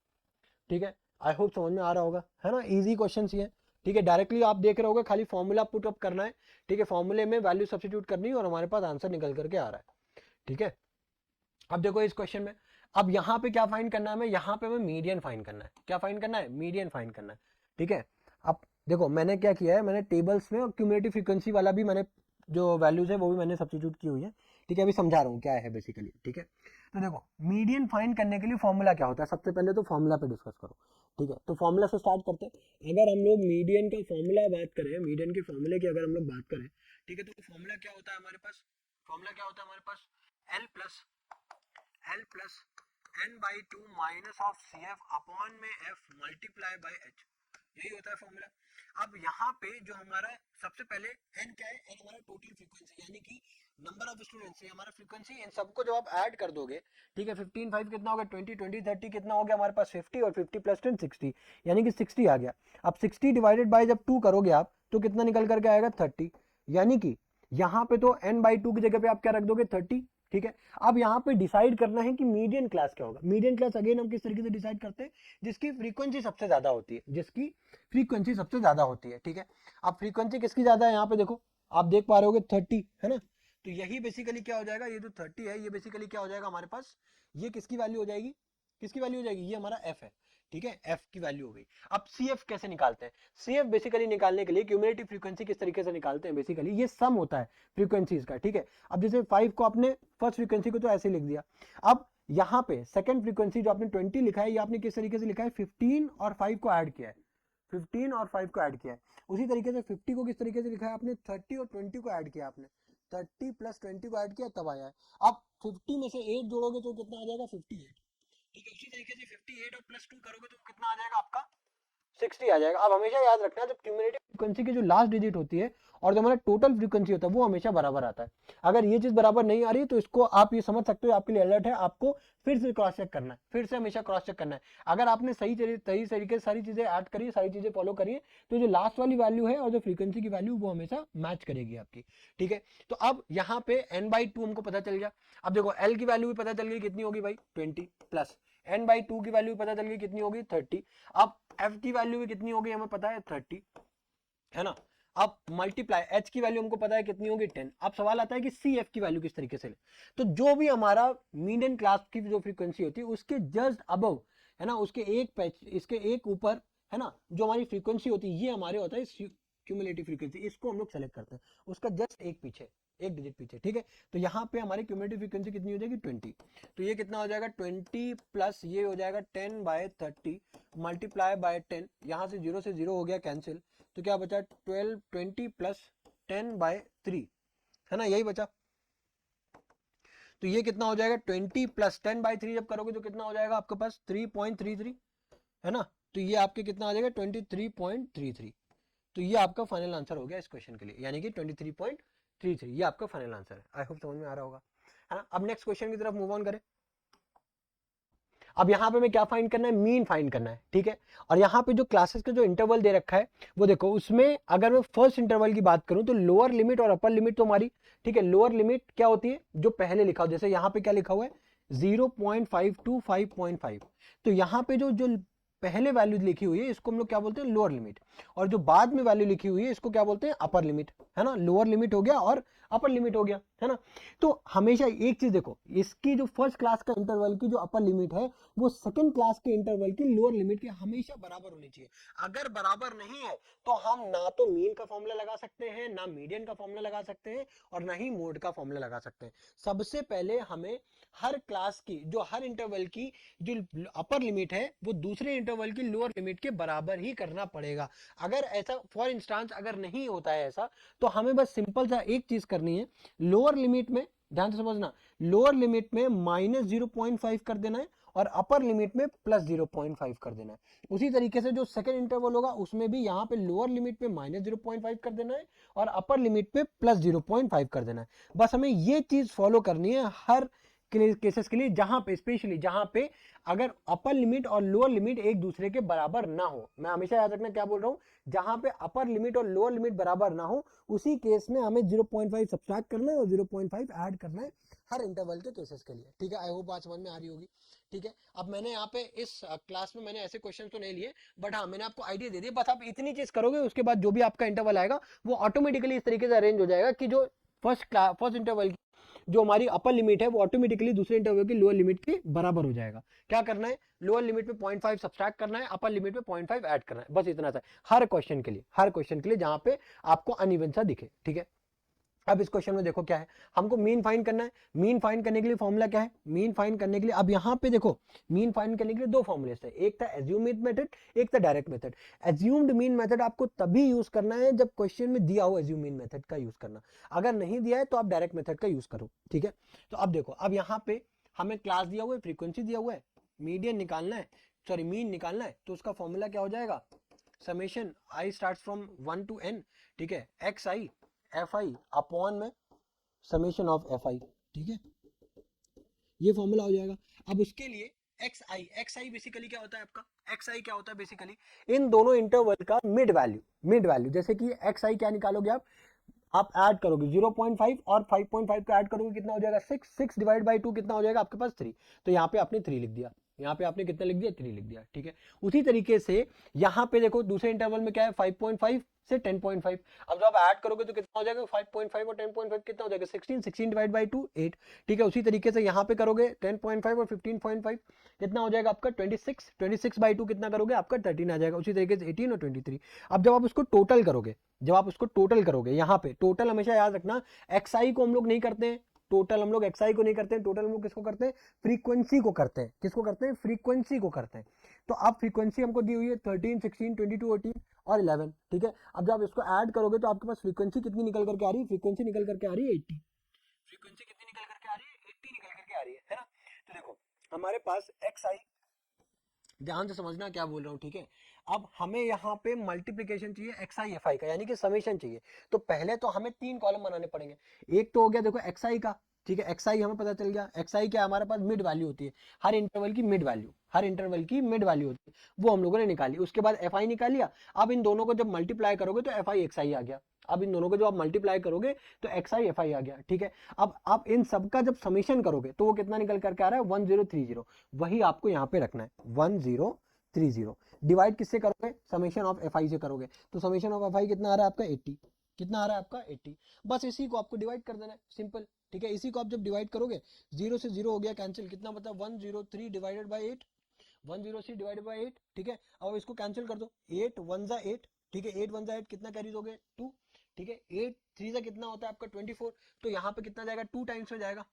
ठीक है। आई होप समझ में आ रहा होगा, है ना, इजी क्वेश्चन ही है, ठीक है। डायरेक्टली आप देख रहे होगे, खाली फॉर्मूला पुट अप करना है, ठीक है, फॉर्मूले में वैल्यू सब्स्टिट्यूट करनी है और हमारे पास आंसर निकल करके आ रहा है, ठीक है। अब देखो इस क्वेश्चन में, अब यहाँ पे क्या फाइंड करना है हमें, यहाँ पे हमें मीडियन फाइंड करना है, क्या फाइंड करना है, मीडियन फाइंड करना है, ठीक है। अब देखो मैंने क्या किया है, मैंने टेबल्स में और क्यूमुलेटिव फ्रीक्वेंसी वाला भी मैंने जो वैल्यूज है वो भी मैंने सब्स्टिट्यूट की हुई है, ठीक है। अभी समझा रहा हूँ क्या है बेसिकली, ठीक है। तो देखो मीडियन फाइंड करने के लिए फॉर्मूला क्या होता है, सबसे पहले तो फॉर्मूला पे डिस्कस करो, ठीक है। तो फॉर्मूला से स्टार्ट करते हैं। अगर हम लोग मीडियन का फॉर्मूला बात करें, मीडियन के फॉर्मूले की अगर हम लोग बात करें, ठीक है, तो फॉर्मूला क्या होता है हमारे पास, फॉर्मूला क्या होता है हमारे पास, L plus N by 2 minus of C F upon में एफ मल्टीप्लाई बाई एच, यही होता है फॉर्मूला। अब यहाँ पे जो हमारा सबसे पहले एन क्या है, एन हमारा टोटल फ्रीक्वेंसी, यानी कि नंबर ऑफ स्टूडेंट्स है हमारा फ्रीक्वेंसी, इन सबको जब आप ऐड कर दोगे, ठीक है, 15 5 कितना हो गया 20 20 30 कितना हो गया हमारे पास 50, और 50 प्लस 10 60, यानी कि 60 आ गया। अब 60 डिवाइडेड बाय जब 2 करोगे आप, तो कितना निकल करके आएगा 30, यानी कि यहाँ पे तो n बाई 2 की जगह पे आप क्या रख दोगे 30, ठीक है। अब यहाँ पे डिसाइड करना है कि मीडियन क्लास क्या होगा। मीडियन क्लास अगेन हम किस तरीके से डिसाइड करते हैं, जिसकी फ्रीक्वेंसी सबसे ज्यादा होती है, जिसकी फ्रीक्वेंसी सबसे ज्यादा होती है, ठीक है। अब फ्रीक्वेंसी किसकी ज्यादा है, यहाँ पे देखो आप देख पा रहे होगे 30, है ना। तो यही बेसिकली क्या हो जाएगा, ये जो 30 है ये बेसिकली क्या हो जाएगा हमारे पास, ये किसकी वैल्यू हो जाएगी, किसकी वैल्यू हो जाएगी, ये हमारा एफ है, ठीक है, एफ की वैल्यू हो गई। अब सी एफ कैसे निकालते हैं, सी एफ बेसिकली निकालने के लिए क्यूमुलेटिव फ्रीक्वेंसी किस तरीके से निकालते हैं, बेसिकली ये सम होता है फ्रीक्वेंसीज का, ठीक है। अब जैसे 5 को आपने फर्स्ट फ्रीक्वेंसी को तो ऐसे लिख दिया, अब यहाँ पे सेकंड फ्रीक्वेंसी जो आपने 20 लिखा है, ये आपने किस तरीके से लिखा है, 15 और 5 को ऐड किया है, 15 और 5 को ऐड किया है। उसी तरीके से 50 को किस तरीके से लिखा है आपने, 30 और 20 को ऐड किया आपने, 30 प्लस 20 को ऐड किया तब आया है। अब 50 में से 8 जोड़ोगे तो कितना आ जाएगा 58, ठीक है। उसी तरीके से 58 और प्लस 2 करोगे तो कितना आ जाएगा आपका 60 आ जाएगा। अब हमेशा याद रखना जब क्यूमुलेटिव फ्रीक्वेंसी की जो लास्ट डिजिट होती है और जो हमारा टोटल फ्रीक्वेंसी होता है वो हमेशा बराबर आता है। अगर ये चीज बराबर नहीं आ रही तो इसको आप ये समझ सकते हो आपके लिए अलर्ट है, आपको फिर से क्रॉस चेक करना है, फिर से हमेशा क्रॉस चेक करना है। अगर आपने सही तरीके से सारी चीजें ऐड करी, सारी चीजें फॉलो करी, तो जो लास्ट वाली वैल्यू है और जो फ्रीक्वेंसी की वैल्यू वो हमेशा मैच करेगी आपकी। ठीक है, तो अब यहाँ पे n/2 हमको पता चल गया। अब देखो l की वैल्यू भी पता चल गई, कितनी होगी भाई 20, प्लस n/2 की वैल्यू पता चल गई, कितनी होगी 30। अब f की वैल्यू भी कितनी होगी हमें पता है 30, है ना। अब मल्टीप्लाई h की वैल्यू हमको पता है कितनी होगी 10। अब सवाल आता है कि CF की वैल्यू किस तरीके से ले। तो जो भी हमारा मीडियन क्लास की जो फ्रीक्वेंसी होती है उसके जस्ट अबव, है ना, उसके एक पैच, इसके एक ऊपर, है ना, जो हमारी फ्रीक्वेंसी होती है ये हमारे होता है क्यूमुलेटिव फ्रीक्वेंसी, इसको हम लोग सेलेक्ट करते हैं, उसका जस्ट एक पीछे, एक डिजिट पीछे। ठीक है, तो यहाँ पे हमारी क्यूमुलेटिव फ्रीक्वेंसी कितनी हो जाएगी 20। तो ये कितना हो जाएगा 20 प्लस ये हो जाएगा 10/30 मल्टीप्लाई बाय 10, यहाँ से 0 से 0 हो गया कैंसिल, तो क्या बचा 12, 20 प्लस 10/3, है ना, यही बचा। तो ये कितना हो जाएगा 20 प्लस 10/3 जब करोगे तो कितना हो जाएगा आपके पास 3.33, है ना। तो ये आपके कितना आ जाएगा 23.33। तो ये आपका फाइनल आंसर हो गया इस क्वेश्चन के लिए, यानी कि 23.33 ये आपका फाइनल आंसर है। आई होप समझ में आ रहा होगा, है ना। अब नेक्स्ट क्वेश्चन की तरफ मूव ऑन करें। अब यहाँ पे मैं क्या फाइंड करना है, मीन फाइंड करना है। ठीक है, और यहाँ पे जो क्लासेस का जो इंटरवल दे रखा है वो देखो, उसमें अगर मैं फर्स्ट इंटरवल की बात करूं तो लोअर लिमिट और अपर लिमिट तो हमारी, ठीक है, लोअर लिमिट क्या होती है जो पहले लिखा हो, जैसे यहाँ पे क्या लिखा हुआ है 0.5 to 5.5। तो यहाँ पे जो जो पहले वैल्यू लिखी हुई है इसको हम लोग क्या बोलते हैं लोअर लिमिट, और जो बाद में वैल्यू लिखी हुई है इसको क्या बोलते हैं अपर लिमिट, है ना। लोअर लिमिट हो गया और अपर लिमिट हो गया, है ना। तो हमेशा एक चीज देखो, इसकी जो फर्स्ट क्लास का इंटरवल की जो अपर लिमिट है वो सेकंड क्लास के इंटरवल की लोअर लिमिट के हमेशा बराबर होनी चाहिए। अगर बराबर नहीं है तो हम ना तो मीन का फॉर्मूला लगा सकते हैं, ना मीडियन का फॉर्मूला लगा सकते हैं, और ना ही मोड का फॉर्मूला लगा सकते हैं। सबसे पहले हमें हर क्लास की जो हर इंटरवल की जो अपर लिमिट है वो दूसरे इंटरवल की लोअर लिमिट के बराबर ही करना पड़ेगा। अगर ऐसा फॉर इंस्टांस अगर नहीं होता है ऐसा, तो हमें बस सिंपल सा एक चीज करनी है, लोअर लिमिट में ध्यान से समझना, लोअर लिमिट में -0.5 कर देना है और अपर लिमिट में +0.5 कर देना है। उसी तरीके से जो सेकंड इंटरवल होगा उसमें भी यहाँ पे लोअर लिमिट में -0.5 कर देना है और अपर लिमिट पे +0.5 कर देना है। बस हमें ये चीज फॉलो करनी है हर केसेस के लिए, जहां पे स्पेशली जहां पे अगर अपर लिमिट और लोअर लिमिट एक दूसरे के बराबर ना हो। मैं हमेशा याद रखना क्या बोल रहा हूं, जहां पे अपर लिमिट और लोअर लिमिट बराबर ना हो उसी केस में हमें 0.5 सब्ट्रैक्ट करना है और 0.5 ऐड करना है हर इंटरवल के केसेस के लिए। ठीक है, आई होप बात समझ में आ रही होगी। ठीक है, अब मैंने यहाँ पे इस क्लास में मैंने ऐसे क्वेश्चन तो नहीं लिए, बट हाँ मैंने आपको आइडिया दे दिया। बस आप इतनी चीज करोगे उसके बाद जो भी आपका इंटरवल आएगा वो ऑटोमेटिकली इस तरीके से अरेंज हो जाएगा कि जो फर्स्ट इंटरवल की जो हमारी अपर लिमिट है वो ऑटोमेटिकली दूसरे इंटरवल की लोअर लिमिट के बराबर हो जाएगा। क्या करना है, लोअर लिमिट में 0.5 सब्ट्रैक्ट करना है, अपर लिमिट में 0.5 ऐड करना है, बस इतना सा हर क्वेश्चन के लिए, हर क्वेश्चन के लिए जहां पे आपको अनइवन सा दिखे। ठीक है, अब इस क्वेश्चन में देखो क्या है, हमको मीन फाइंड करना है। मीन फाइंड करने के लिए फॉर्मूला क्या है, मीन फाइंड करने के लिए अब यहाँ पे देखो मीन फाइंड करने के लिए दो फॉर्मूले थे, एक था एज्यूम्ड मेथड, एक था direct method. Assumed mean method आपको तभी यूज करना है जब क्वेश्चन में दिया हो एज्यूम मीन मेथड का यूज करना, अगर नहीं दिया है तो आप डायरेक्ट मेथड का यूज करो। ठीक है, तो अब देखो, अब यहाँ पे हमें क्लास दिया हुआ है, फ्रीक्वेंसी दिया हुआ है, मीडियन निकालना है, सॉरी मीन निकालना है, तो उसका फॉर्मूला क्या हो जाएगा, summation I start from 1 to n। ठीक है, x I F I upon में समेशन ऑफ एफ आई। ठीक है, ये फॉर्मूला हो जाएगा। अब उसके लिए एक्स आई बेसिकली क्या होता है आपका, एक्स आई क्या होता है बेसिकली इन दोनों इंटरवल का मिड वैल्यू, मिड वैल्यू। जैसे कि एक्स आई क्या निकालोगे आप ऐड करोगे 0.5 और 5.5 का ऐड करोगे कितना हो जाएगा 6, 6 डिवाइड बाई 2 कितना हो जाएगा आपके पास 3। तो यहाँ पे आपने 3 लिख दिया, यहाँ पे आपने कितना लिख दिया 3 लिख दिया। ठीक है, उसी तरीके से यहाँ पे देखो दूसरे इंटरवल में क्या है 5.5 से 10.5। अब जब आप ऐड करोगे तो कितना हो जाएगा 5.5 और 10.5 कितना हो जाएगा 16, 16 डिवाइड बाई 2 8। ठीक है, उसी तरीके से यहाँ पे करोगे 10.5 और 15.5 कितना हो जाएगा आपका 26, 26 बाई 2 कितना करोगे आपका 13 आ जाएगा। उसी तरीके से 18 और 23। अब जब आप उसको टोटल करोगे, जब आप उसको टोटल करोगे, यहाँ पे टोटल हमेशा याद रखना एक्सआई को हम लोग नहीं करते हैं, टोटल हम लोग एक्सआई को नहीं करते हैं, टोटल हम लोग किसको करते हैं फ्रीक्वेंसी को करते हैं, किसको करते हैं फ्रीक्वेंसी को करते हैं। तो अब फ्रीक्वेंसी हमको दी हुई है 13, 16, 22, 18 और 11। ठीक है, अब जब इसको ऐड करोगे तो आपके पास फ्रीक्वेंसी कितनी निकल करके आ रही है, फ्रीक्वेंसी निकल करके आ रही है 80। फ्रीक्वेंसी कितनी निकल करके आ रही है 80 निकल करके आ रही है ना। तो देखो हमारे पास एक्स आई ध्यान से समझना क्या बोल रहा हूँ, ठीक है। अब हमें यहाँ पे मल्टीप्लीकेशन चाहिए एक्स आई एफ आई का, यानी कि समेशन चाहिए। तो पहले तो हमें 3 कॉलम बनाने पड़ेंगे। एक तो हो गया देखो एक्स आई का, ठीक है। एक्स आई हमें पता चल गया, एक्स आई क्या हमारे पास मिड वैल्यू होती है, हर इंटरवल की मिड वैल्यू, हर इंटरवल की मिड वैल्यू होती है, वो हम लोगों ने निकाली। उसके बाद एफ आई निकाल लिया। अब इन दोनों को जब मल्टीप्लाई करोगे तो एफ आई एक्स आई आ गया। अब इन दोनों को जब आप मल्टीप्लाई करोगे तो एक्स आई एफ आई आ गया, ठीक है। अब आप इन सबका जब समेशन करोगे तो वो कितना निकल करके आ रहा है, 1030। वही आपको यहाँ पे रखना है, 1030। डिवाइड किससे करोगे, समेशन ऑफ एफ आई से करोगे। तो समेशन ऑफ एफ आई कितना आ रहा है आपका 80, कितना आ रहा है आपका 80। बस इसी को आपको डिवाइड कर देना है, सिंपल, ठीक है। इसी को आप जब डिवाइड करोगे, 0 से 0 हो गया कैंसिल, कितना बता, 103 डिवाइडेड बाई 8, 103 डिवाइडेड बाई 8, ठीक है। अब इसको कैंसिल कर दो, 8 1 जा 8, ठीक है, 8 1 जा 8, कितना कैरी दोगे 2, ठीक है। 8 3 जा कितना होता है आपका 24, तो यहाँ पे कितना जाएगा 2 टाइम्स में जाएगा,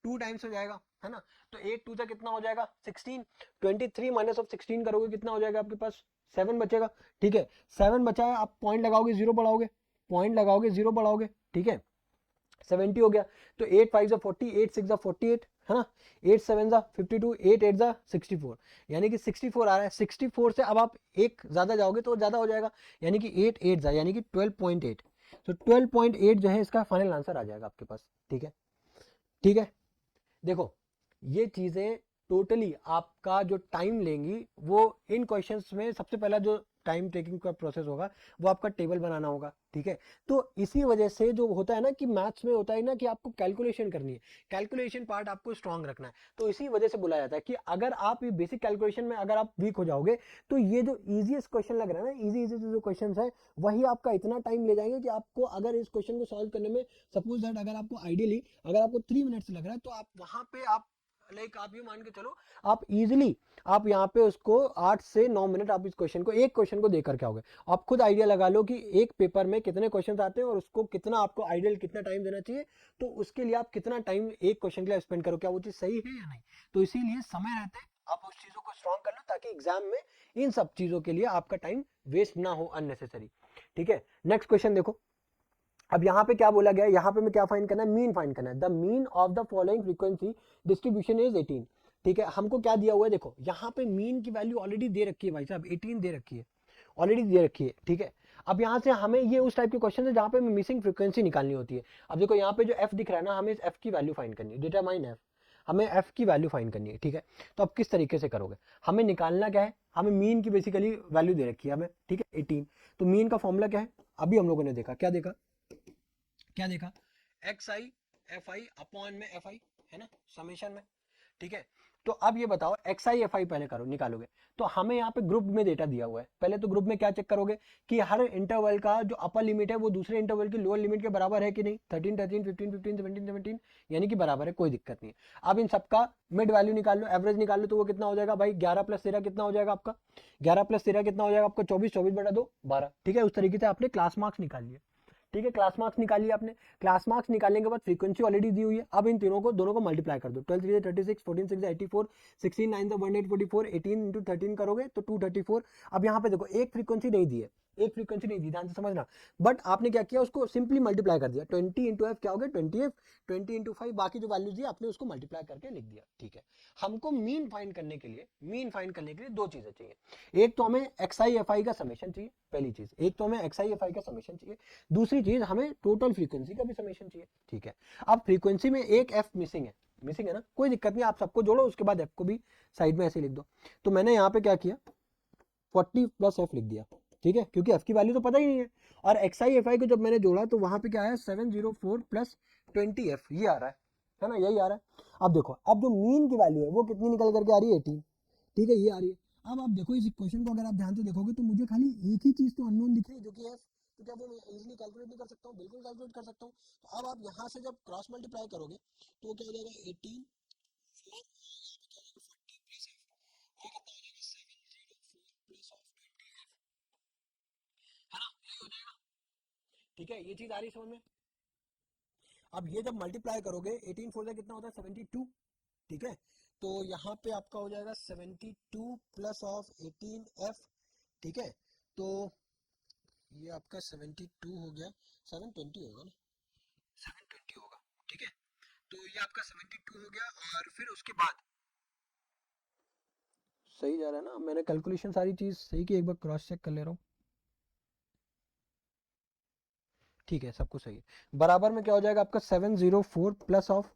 2 टाइम्स हो जाएगा, है ना। तो 8 2 से कितना हो जाएगा 16, 23 माइनस ऑफ 16 करोगे कितना हो जाएगा आपके पास 7 बचेगा, ठीक है। 7 बचा है, आप पॉइंट लगाओगे 0 बढ़ाओगे, पॉइंट लगाओगे 0 बढ़ाओगे, ठीक है। 70 हो गया। तो 8 5 जा 40, 8 6 जा 48, है ना। 8 7 जा 52, 8 8 जा 64, यानी कि 64 आ रहा है। 64 से अब आप एक ज्यादा जाओगे तो ज्यादा हो जाएगा, यानी कि 8 8 जा यानी कि 12.8। तो 12.8 जो है इसका फाइनल आंसर आ जाएगा आपके पास, ठीक है, ठीक है। देखो ये चीजें टोटली आपका जो टाइम लेंगी, वो इन क्वेश्चंस में सबसे पहला जो टाइम टेकिंग का प्रोसेस होगा वो आपका टेबल बनाना होगा, ठीक है। तो इसी वजह से जो होता है ना कि मैथ्स में होता है ना कि आपको कैलकुलेशन करनी है, कैलकुलेशन पार्ट आपको स्ट्रांग रखना है। तो इसी वजह से बोला जाता है कि अगर आप ये बेसिक कैलकुलेशन में अगर आप वीक हो जाओगे तो ये जो इजीएस्ट क्वेश्चन लग रहा है ना, इजी इजी जो क्वेश्चन है वही आपका इतना टाइम ले जाएंगे कि आपको अगर इस क्वेश्चन को सॉल्व करने में, सपोज दैट अगर आपको आइडियली अगर आपको 3 मिनट्स लग रहा है, तो आप वहां पे आप लाइक आप ये मान के चलो, आप इजीली आप यहाँ पे उसको 8 से 9 मिनट आप इस क्वेश्चन को, एक क्वेश्चन को देख करके आओगे। आप खुद आइडिया लगा लो कि एक पेपर में कितने क्वेश्चन आते हैं और उसको कितना आपको आइडियल कितना टाइम देना चाहिए, तो उसके लिए आप कितना टाइम एक क्वेश्चन के लिए स्पेंड करो, क्या वो चीज सही है या नहीं। तो इसीलिए समय रहते आप उस चीजों को स्ट्रॉन्ग कर लो ताकि एग्जाम में इन सब चीजों के लिए आपका टाइम वेस्ट ना हो अननेसेसरी, ठीक है। नेक्स्ट क्वेश्चन देखो। अब यहाँ पे क्या बोला गया है, यहाँ पे मैं क्या फाइंड करना है, मीन फाइंड करना है। The mean of the following frequency distribution is 18, ठीक है। हमको क्या दिया हुआ है, देखो यहाँ पे मीन की वैल्यू ऑलरेडी दे रखी है भाई साहब, 18 दे रखी है, ऑलरेडी दे रखी है, ठीक है। अब यहाँ से हमें ये उस टाइप के क्वेश्चन है जहाँ पे हमें मिसिंग फ्रीक्वेंसी निकालनी होती है। अब देखो यहाँ पे जो एफ दिख रहा है ना, हमें इस एफ की वैल्यू फाइंड करनी है, डिटरमाइन एफ, हमें एफ की वैल्यू फाइंड करनी है, ठीक है। तो अब किस तरीके से करोगे, हमें निकालना क्या है, हमें मीन की बेसिकली वैल्यू दे रखी है हमें, ठीक है 18। तो मीन का फॉर्मूला क्या है, अभी हम लोगों ने देखा, क्या देखा, क्या देखा, x I F I upon में एफ आई, है ना, समेशन में, ठीक है। तो अब ये बताओ एक्स आई एफ आई पहले करो निकालोगे, तो हमें यहाँ पे ग्रुप में डेटा दिया हुआ है। पहले तो ग्रुप में क्या चेक करोगे कि हर इंटरवल का जो अपर लिमिट है वो दूसरे इंटरवल की लोअर लिमिट के बराबर है कि नहीं, 13 13 15 15 17 17, यानी कि बराबर है, कोई दिक्कत नहीं है। अब इन सबका मिड वैल्यू निकाल लो, एवरेज निकाल लो, तो वो कितना हो जाएगा भाई, 11 प्लस 13 कितना हो जाएगा आपका, 11 प्लस 13 कितना हो जाएगा आपका 24, 24 बटा 2 12, ठीक है। उस तरीके से आपने क्लास मार्क्स निकाल लिए, ठीक है। क्लास मार्क्स निकालिए आपने, क्लास मार्क्स निकालने के बाद फ्रीक्वेंसी ऑलरेडी दी हुई है। अब इन तीनों को दोनों को मल्टीप्लाई कर दो, 12 3 36, 14 6 84, 16 9 1844, 18 इंटू 13 करोगे तो 234। अब यहाँ पे देखो एक फ्रीक्वेंसी नहीं दी है, एक फ्रीक्वेंसी नहीं दी, ध्यान से समझना। बट आपने क्या किया, उसको सिंपली मल्टीप्लाई कर दिया, 20 इंटू एफ क्या हो गया 20 एफ, 20 इंटू 5 बाकी जो वैल्यूज दी आपने उसको मल्टीप्लाई करके लिख दिया, ठीक है। हमको मीन फाइंड करने के लिए, मीन फाइंड करने के लिए दो चीजें चाहिए, एक तो हमें एक्स आई एफ आई का समेशन चाहिए, पहली चीज, एक तो हमें एक्स आई एफ आई का समेशन चाहिए, दूसरी चीज हमें टोटल फ्रीक्वेंसी का भी समेशन चाहिए, ठीक है। अब फ्रीक्वेंसी में एक एफ मिसिंग है, मिसिंग है ना, कोई दिक्कत नहीं, आप सबको जोड़ो उसके बाद एफ को भी साइड में ऐसे लिख दो। तो मैंने यहाँ पे क्या किया, 40 प्लस एफ लिख दिया, ठीक है, क्योंकि एफ की वैल्यू तो पता ही नहीं है। और एक्स आई एफ आई को जब मैंने जोड़ा तो वहां पे क्या आया, 704 प्लस 20 एफ, ये आ रहा है ना, यही आ रहा है। अब देखो, अब जो मीन की वैल्यू है वो कितनी निकल करके आ रही है 18, ठीक है, ये आ रही है। अब आप देखो इस इक्वेशन को अगर आप ध्यान से देखोगे तो मुझे खाली एक ही चीज तो अननोन दिख रही है जो कि एफ, तो क्या वो मैं इजीली कैलकुलेट नहीं कर सकता हूँ, बिल्कुल कैलकुलेट कर सकता हूँ। तो अब आप यहाँ से जब क्रॉस मल्टीप्लाई करोगे तो क्या हो जाएगा 18 4 40 प्लस एफ, ये कितना हो जाएगा 704 प्लस ऑफ 20, है ना, यही हो जाएगा, ठीक है। ये चीज आ रही है समझ में। अब ये जब मल्टीप्लाई करोगे 18 4 से कितना होता है 72, ठीक है। तो यहाँ पे आपका हो जाएगा 72 प्लस ऑफ 18 एफ, ठीक है। तो ये आपका 72 हो गया, 720 होगा ना, 720 होगा, ठीक है। तो ये आपका 72 हो गया, और फिर उसके बाद सही जा रहा है ना, मैंने कैलकुलेशन सारी चीज सही की, एक बार क्रॉस चेक कर ले रहा हूँ। ठीक है, सब कुछ सही है। बराबर में क्या हो जाएगा आपका 704 प्लस ऑफ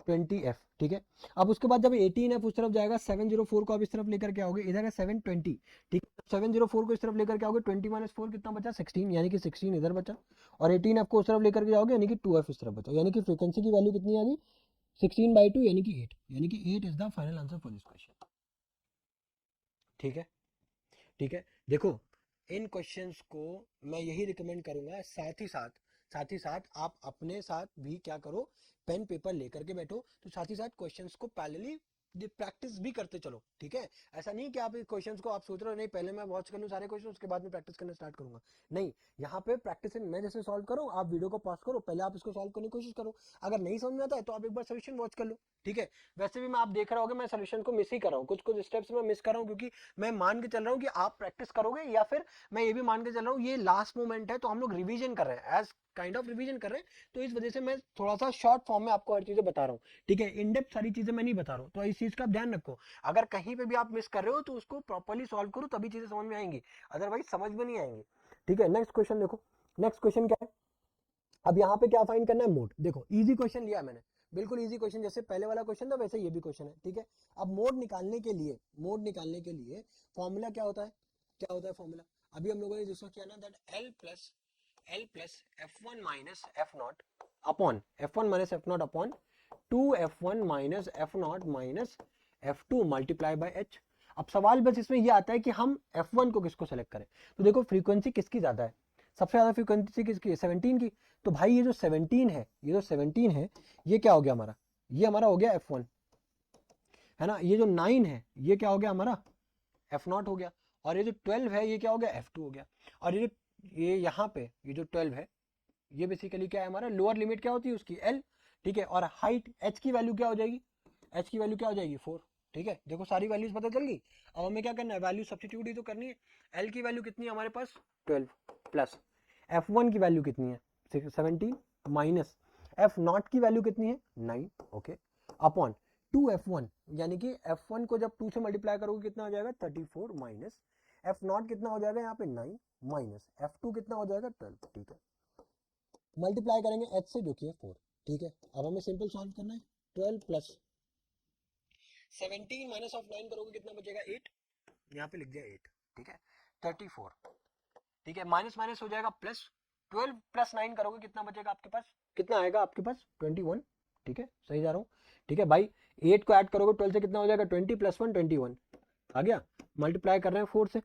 20f। ठीक है, अब उसके बाद जब 18f उस तरफ जाएगा, 704 को आप इस तरफ लेकर के आओगे, इधर है 720। ठीक है, 704 को इस तरफ लेकर के आओगे, 20 माइनस 4 कितना बचा, 16, यानी कि 16 इधर बचा। और 18f को उस तरफ लेकर के जाओगे, यानी कि 2f इस तरफ बचा, यानी कि फ्रीक्वेंसी की वैल्यू कितनी आ गई, 16/2, यानी कि 8, यानी कि 8 is the final answer for this question. ठीक है, ठीक है, देखो इन क्वेश्चंस को मैं यही रिकमेंड करूंगा, साथ ही साथ आप अपने साथ भी क्या करो, पेन पेपर लेकर के बैठो, तो साथ ही साथ क्वेश्चंस को पैरेलली प्रैक्टिस भी करते चलो। ठीक है, ऐसा नहीं कि आप इस क्वेश्चंस को आप सोच रहे हो नहीं पहले मैं वॉच कर लूं सारे क्वेश्चन, उसके बाद में प्रैक्टिस करना स्टार्ट करूंगा। नहीं, यहाँ पे प्रैक्टिस मैं जैसे सॉल्व करूँ, आप वीडियो को पॉज करो, पहले आप इसको सॉल्व करने की कोशिश करो, अगर नहीं समझ में आता है तो आप एक बार सोल्यूशन वॉच कर लो। ठीक है, वैसे भी मैं आप देख रहा होगा मैं सोल्यूशन को मिस ही कर रहा हूँ, कुछ कुछ स्टेप्स में मिस कर रहा हूँ, क्योंकि मैं मान के चल रहा हूँ कि आप प्रैक्टिस करोगे, या फिर मैं ये भी मान के चल रहा हूँ ये लास्ट मोमेंट है, तो हम लोग रिवीजन कर रहे हैं, एज काइंड ऑफ रिवीजन कर रहे हैं, तो इस वजह से मैं थोड़ा सा शॉर्ट फॉर्म में आपको हर चीजें बता रहा हूँ। ठीक है, इन डेप्थ सारी चीजें मैं नहीं बता रहा हूँ, तो इस चीज का ध्यान रखो। अगर कहीं पे भी आप मिस कर रहे हो तो उसको प्रॉपर्ली सॉल्व करो, तभी चीजें समझ में आएंगी, अदरवाइज समझ में नहीं आएंगी। ठीक है, नेक्स्ट क्वेश्चन देखो, नेक्स्ट क्वेश्चन क्या है, अब यहाँ पे क्या फाइंड करना है, मोड। देखो इजी क्वेश्चन लिया मैंने, बिल्कुल इजी क्वेश्चन, जैसे पहले वाला क्वेश्चन था वैसे ये भी क्वेश्चन है। ठीक है, अब मोड निकालने के लिए फॉर्मूला क्या होता है, क्या होता है फॉर्मूला, अभी हम लोगों ने डिस्कस किया ना, that L plus F1 minus F not upon F1 minus F not upon 2F1 minus F not minus F2 multiply by H। अब सवाल बस इसमें ये आता है कि हम F1 को किसको सेलेक्ट करें, तो देखो फ्रीक्वेंसी किसकी ज्यादा है, सबसे ज्यादा फ्रीक्वेंसी किसकी है, 17 की। तो भाई ये जो 17 है, ये क्या हो गया हमारा, ये हमारा हो गया F1 है ना, ये जो 9 है ये क्या हो गया हमारा F0 हो गया, और ये जो 12 है ये क्या हो गया F2 हो गया। और ये यहाँ पे ये जो 12 है ये बेसिकली क्या है हमारा, लोअर लिमिट क्या होती है उसकी L। ठीक है, और हाइट H की वैल्यू क्या हो जाएगी, H की वैल्यू क्या हो जाएगी 4। ठीक है, देखो सारी वैल्यूज पता चल गई। अब हमें क्या करना है, वैल्यू सब्स्टिट्यूट ही तो करनी है। L की वैल्यू कितनी है हमारे पास 12 प्लस F1 की वैल्यू कितनी है 17 माइनस F0 की वैल्यू कितनी है 9। ओके, अपॉन 2F1, यानी कि F1 को जब 2 से मल्टीप्लाई करोगे कितना हो जाएगा 34 माइनस F0 कितना हो जाएगा यहाँ पे 9 माइनस F2 कितना हो जाएगा 12। ठीक है, मल्टीप्लाई करेंगे H से जो कि है 4। ठीक है, अब हमें सिंपल सॉल्व करना है, 12 प्लस 17 माइनस ऑफ 9 करोगे कितना बचेगा 8, यहाँ पे लिख दिया 8। ठीक है, 34। ठीक है, माइनस माइनस हो जाएगा प्लस, 12 प्लस 9 करोगे कितना बचेगा आपके पास, कितना आएगा आपके पास 21। ठीक है, सही जा रहा हूँ। ठीक है भाई, 8 को ऐड करोगे 12 से कितना हो जाएगा 20 प्लस 1 21 आ गया, मल्टीप्लाई कर रहे हैं 4 से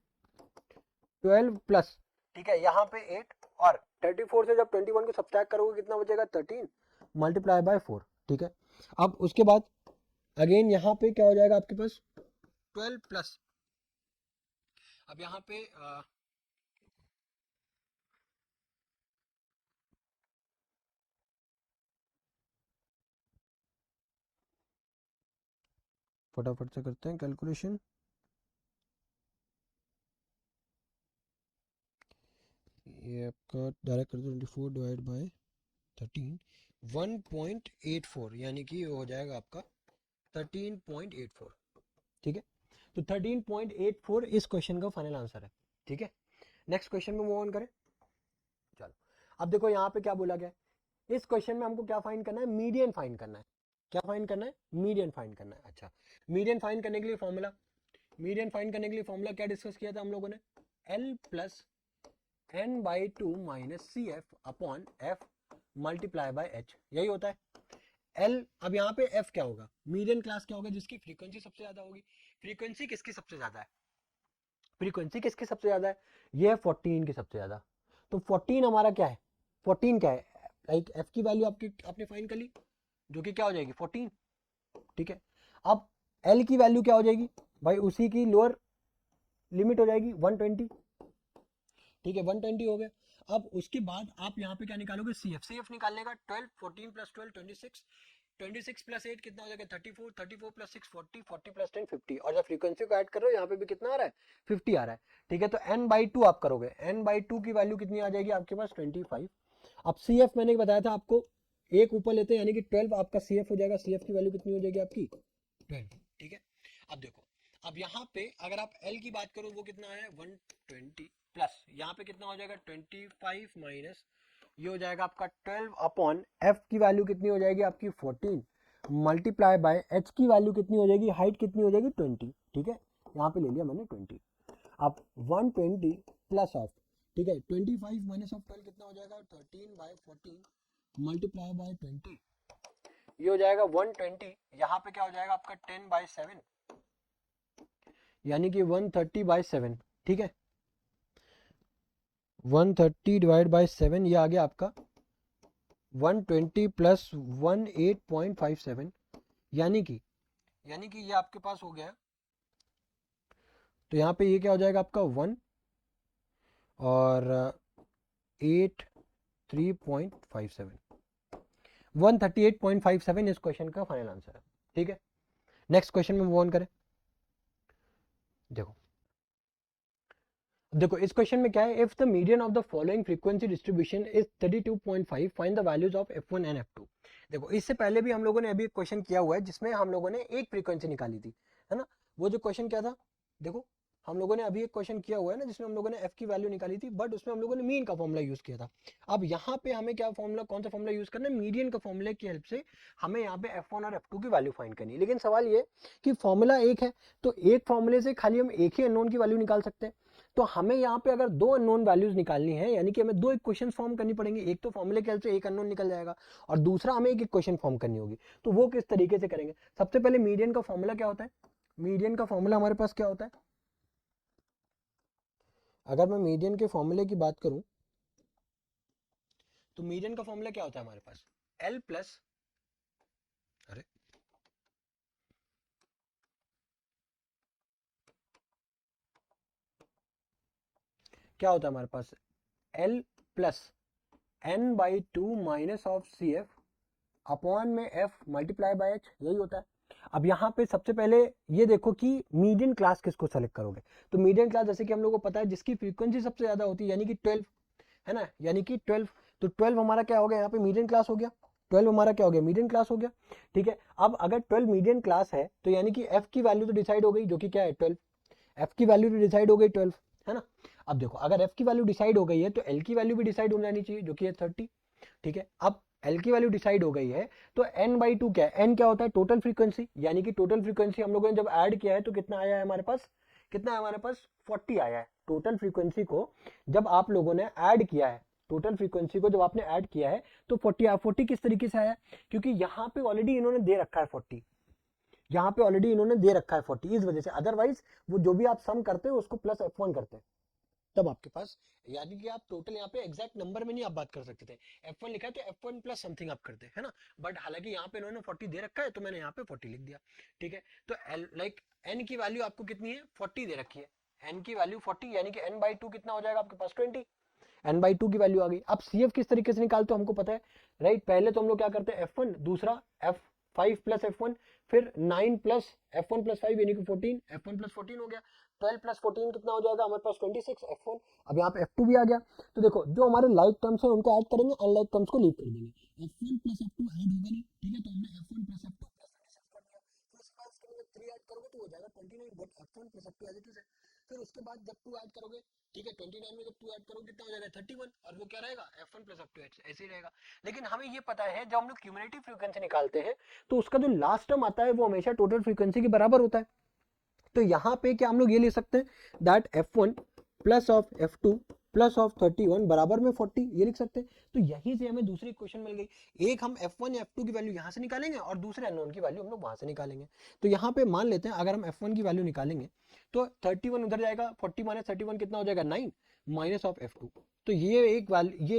12 प्लस, ठीक है यहाँ पे 8, और 34 से जब 21 को सब्ट्रैक्ट करोगे कितना बचेगा 13 मल्टीप्लाई बाय 4। ठीक है, अब उसके बाद अगेन यहाँ पे क्या हो जाएगा आपके पास 12 प्लस, अब यहाँ पे फटाफट से करते हैं कैलकुलेशन, ये आपका डायरेक्ट कर दो 24 डिवाइड बाय 13 1.84, यानी कि ये हो जाएगा आपका 13.84। ठीक है, तो 13.84 इस क्वेश्चन का फाइनल आंसर है। ठीक है, नेक्स्ट क्वेश्चन में मूव ऑन करें, चलो। अब देखो यहाँ पे क्या बोला गया है, इस क्वेश्चन में हमको क्या फाइंड करना है, मीडियन फाइंड करना है। क्या फाइंड करना है, मीडियन फाइंड करना है। अच्छा, मीडियन फाइंड करने के लिए फॉर्मूला, क्या डिस्कस किया था हम लोगों ने, L plus n/2 minus C F upon F multiply by H, यही होता है L। अब यहाँ पे F क्या होगा, मीडियन क्लास क्या होगा, जिसकी फ्रीक्वेंसी सबसे ज्यादा होगी। फ्रीक्वेंसी किसकी सबसे ज्यादा है, ये है 14 की सबसे ज्यादा, तो 14 हमारा क्या है, 14 क्या है, लाइक F की वैल्यू आपकी आपने फाइंड कर ली, जो कि क्या हो जाएगी 14। ठीक है, अब L की वैल्यू क्या हो जाएगी भाई, उसी की लोअर लिमिट हो जाएगी 120। ठीक है, 120 हो गया। अब उसके बाद आप यहाँ पे क्या निकालोगे, सी एफ निकालने का, 12 14 प्लस 12 26, 26 प्लस 8 कितना हो जाएगा 34, 34 प्लस 6 40, 40 प्लस 10 50, और जब फ्रीक्वेंसी को ऐड कर रहे हो यहाँ पे भी कितना आ रहा है 50 आ रहा है। ठीक है, तो n/2 आप करोगे, n/2 की वैल्यू कितनी आ जाएगी आपके पास 25। अब सी एफ मैंने बताया था आपको, एक ऊपर लेते हैं, यानी कि 12 आपका सी एफ हो जाएगा, सी एफ की वैल्यू कितनी हो जाएगी आपकी 12। ठीक है, अब देखो, अब यहाँ पे अगर आप L की बात करो वो कितना है 120 प्लस यहाँ पे कितना हो जाएगा 25 माइनस ये हो जाएगा आपका 12 अपॉन F की वैल्यू कितनी हो जाएगी आपकी 14 मल्टीप्लाई बाय H की वैल्यू कितनी हो जाएगी, हाइट कितनी हो जाएगी 20, ठीक है, यहाँ पे ले लिया मैंने 20। अब 120 प्लस ऑफ, ठीक है, 25 माइनस ऑफ 12 कितना हो जाएगा 13 बाय 14 मल्टीप्लाई बाय 20, ये हो जाएगा 120, यहाँ पे क्या हो जाएगा आपका 10 बाय 7 यानी कि 130 बाय 7, ठीक है, 130 डिवाइड बाय 7 ये आ गया आपका 120 प्लस 18.57 यानी कि ये आपके पास हो गया। तो यहाँ पे ये क्या हो जाएगा आपका 1 और 8 3.57 138.57 इस क्वेश्चन का फाइनल आंसर है, ठीक है। नेक्स्ट क्वेश्चन में मूव ऑन करें। देखो इस क्वेश्चन में क्या है, if the median of the following frequency distribution is 32.5 find the values of f1 and f2। देखो इससे पहले भी हम लोगों ने अभी एक क्वेश्चन किया हुआ है जिसमें हम लोगों ने एक फ्रीक्वेंसी निकाली थी, है ना। वो जो क्वेश्चन क्या था, देखो हम लोगों ने अभी एक क्वेश्चन किया हुआ है ना जिसमें हम लोगों ने f की वैल्यू निकाली थी, बट उसमें हम लोगों ने मीन का फॉर्मूला यूज किया था। अब यहाँ पे हमें क्या फॉर्मूला, कौन सा फॉर्मूला यूज करना है, मीडियन का फॉर्मूला की हेल्प से हमें यहाँ पे f1 और f2 की वैल्यू फाइंड करनी है। लेकिन सवाल ये कि फॉर्मूला एक है तो एक फॉर्मूले से खाली हम एक ही अननोन की वैल्यू निकाल सकते हैं। तो हमें यहाँ पे अगर दो अननोन वैल्यूज निकालनी है यानी कि हमें दो इक्वेशन फॉर्म करनी पड़ेंगी, एक तो फॉर्मूले के हेल्प से एक अननोन निकल जाएगा और दूसरा हमें एक इक्वेशन फॉर्म करनी होगी। तो वो किस तरीके से करेंगे, सबसे पहले मीडियन का फॉर्मूला क्या होता है, मीडियन का फॉर्मूला हमारे पास क्या होता है, अगर मैं मीडियन के फॉर्मूले की बात करूं तो मीडियन का फॉर्मूला क्या होता है हमारे पास, L प्लस, अरे क्या होता है हमारे पास, L plus n by 2 minus of C F upon में f मल्टीप्लाई बाय h, यही होता है। अब यहाँ पे सबसे पहले ये देखो कि मीडियन क्लास किसको सेलेक्ट करोगे, तो मीडियन क्लास जैसे कि हम लोगों को पता है जिसकी फ्रीक्वेंसी सबसे ज्यादा होती है यानी कि 12, है ना, यानी कि 12, तो 12 हमारा क्या हो गया यहाँ पे मीडियन क्लास हो गया, 12 हमारा क्या हो गया मीडियन क्लास हो गया, ठीक है। अब अगर 12 मीडियन क्लास है तो यानी कि f की वैल्यू तो डिसाइड हो गई जो कि क्या है 12, f की वैल्यू तो डिसाइड हो गई 12, है ना। अब देखो अगर f की वैल्यू डिसाइड हो गई है तो l की वैल्यू भी डिसाइड हो जानी चाहिए जो कि है 30, ठीक है। अब L की वैल्यू डिसाइड हो गई है तो n बाई 2 क्या है, n क्या होता है टोटल फ्रीक्वेंसी, यानी कि टोटल फ्रीक्वेंसी हम लोगों ने जब ऐड किया है तो कितना आया है हमारे पास, कितना है हमारे पास 40 आया है। टोटल फ्रीक्वेंसी को जब आप लोगों ने ऐड किया है, टोटल फ्रीक्वेंसी को जब आपने ऐड किया है तो 40 किस तरीके से आया, क्योंकि यहाँ पे ऑलरेडी इन्होंने दे रखा है 40, यहाँ पे ऑलरेडी इन्होंने दे रखा है 40, इस वजह से, अदरवाइज वो जो भी आप सम करते हो उसको प्लस f1 करते हैं तब आपके पास, यानी कि आप टोटल यहाँ पे एग्जैक्ट नंबर में नहीं आप बात कर सकते थे, f1 लिखा है तो f1 प्लस समथिंग आप करते है ना, बट हालांकि यहाँ पे इन्होंने 40 दे रखा है तो मैंने यहाँ पे 40 लिख दिया, ठीक है। तो लाइक n की वैल्यू आपको कितनी है 40 दे रखी है, n की वैल्यू 40 यानी कि n बाई 2 कितना हो जाएगा आपके पास 20, n बाई 2 की वैल्यू आ गई। अब CF किस तरीके से निकालते हो हमको पता है, राइट, पहले तो हम लोग क्या करते हैं f1, दूसरा f5 प्लस f1, फिर 9 प्लस f1 प्लस 5 यानी कि 14, f1 प्लस 14 हो गया, 12 प्लस 14 कितना हो जाएगा हमारे पास 26 f1, अब यहाँ पे f2 भी आ गया। तो देखो जो हमारे लाइक टर्म्स है उनको ऐड करेंगे, अनलाइक टर्म्स को लीव कर देंगे, f1 प्लस f2 ऐड होगा नहीं, ठीक है, तो हमने f1 प्लस f2 प्लस 26 कर दिया, फिर उसके बाद इसके अंदर 3 ऐड करोगे तो हो जाएगा 29, but f1 plus f2 as it is है। फिर उसके बाद जब 2 ऐड करोगे, ठीक है, 29 में जब 2 ऐड करोगे कितना हो जाएगा 31, और वो क्या रहेगा f1 प्लस f2 ऐसे ही रहेगा। लेकिन हमें ये पता है जब हम लोग क्यूमुलेटिव फ्रीक्वेंसी निकालते हैं तो उसका जो लास्ट टर्म आता है वो हमेशा टोटल फ्रीक्वेंसी के बराबर होता है। तो यहाँ पे क्या हम लोग ये ले सकते हैं that f1 plus of f2 plus of 31 बराबर में 40, ये लिख सकते हैं। तो यहीं से हमें दूसरी इक्वेशन मिल गई, एक हम f1 या f2 की वैल्यू यहाँ से निकालेंगे और दूसरे अननोन की वैल्यू हम लोग वहां से निकालेंगे। तो यहाँ पे मान लेते हैं अगर हम f1 की वैल्यू निकालेंगे तो 31 उधर जाएगा, 40 माइनस 31 कितना हो जाएगा 9 माइनस ऑफ f2, तो ये एक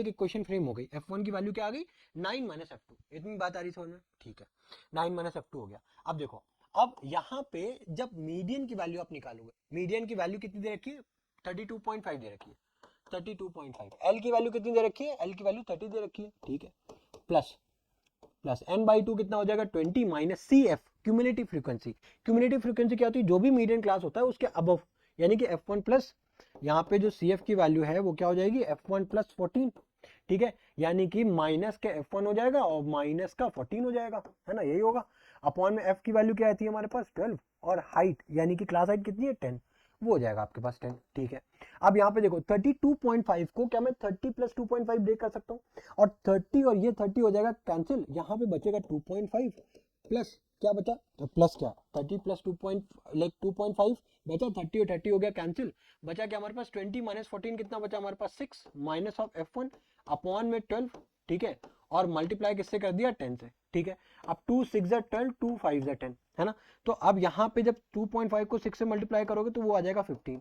इक्वेशन फ्रेम हो गई, f1 की वैल्यू क्या आ गई 9 माइनस f2, इतनी बात आ रही समझ में, ठीक है, 9 माइनस f2 हो गया। अब देखो अब यहाँ पे जब मीडियन की वैल्यू आप निकालोगे, मीडियन की वैल्यू कितनी दे रखी है 32.5 दे रखी है, 32.5, एल की वैल्यू कितनी दे रखी है, एल की वैल्यू 30 दे रखी है, ठीक है, प्लस प्लस n बाई 2 कितना हो जाएगा 20 minus C F cumulative frequency, cumulative frequency क्या होती है जो भी मीडियन क्लास होता है उसके अबव, यानी कि f1 प्लस यहाँ पे जो सी एफ की वैल्यू है वो क्या हो जाएगी f1 प्लस 14, ठीक है, यानी कि माइनस के f1 हो जाएगा और माइनस का 14 हो जाएगा, है ना, यही होगा। अपॉन में f की वैल्यू क्या आती है हमारे पास 12, और हाइट यानी कि क्लास हाइट कितनी है 10, वो हो जाएगा आपके पास 10। ठीक है, अब यहाँ पे देखो 32.5 को क्या मैं 30 प्लस 2.5 ब्रेक कर सकता हूँ, और 30 और ये 30 हो जाएगा कैंसिल, यहाँ पे बचेगा 2.5 प्लस क्या बचा, प्लस क्या 30 प्लस 2.5 बचा, 30 और 30 हो गया कैंसिल, बचा क्या हमारे पास 20 माइनस 14 कितना बचा हमारे पास 6 माइनस ऑफ f1 अपॉन में 12। ठीक है, और मल्टीप्लाई किससे कर दिया 10 से। ठीक है, अब 2 6 12, 2 5 10 है ना, तो अब यहाँ पे जब 2.5 को 6 से मल्टीप्लाई करोगे तो वो आ जाएगा 15,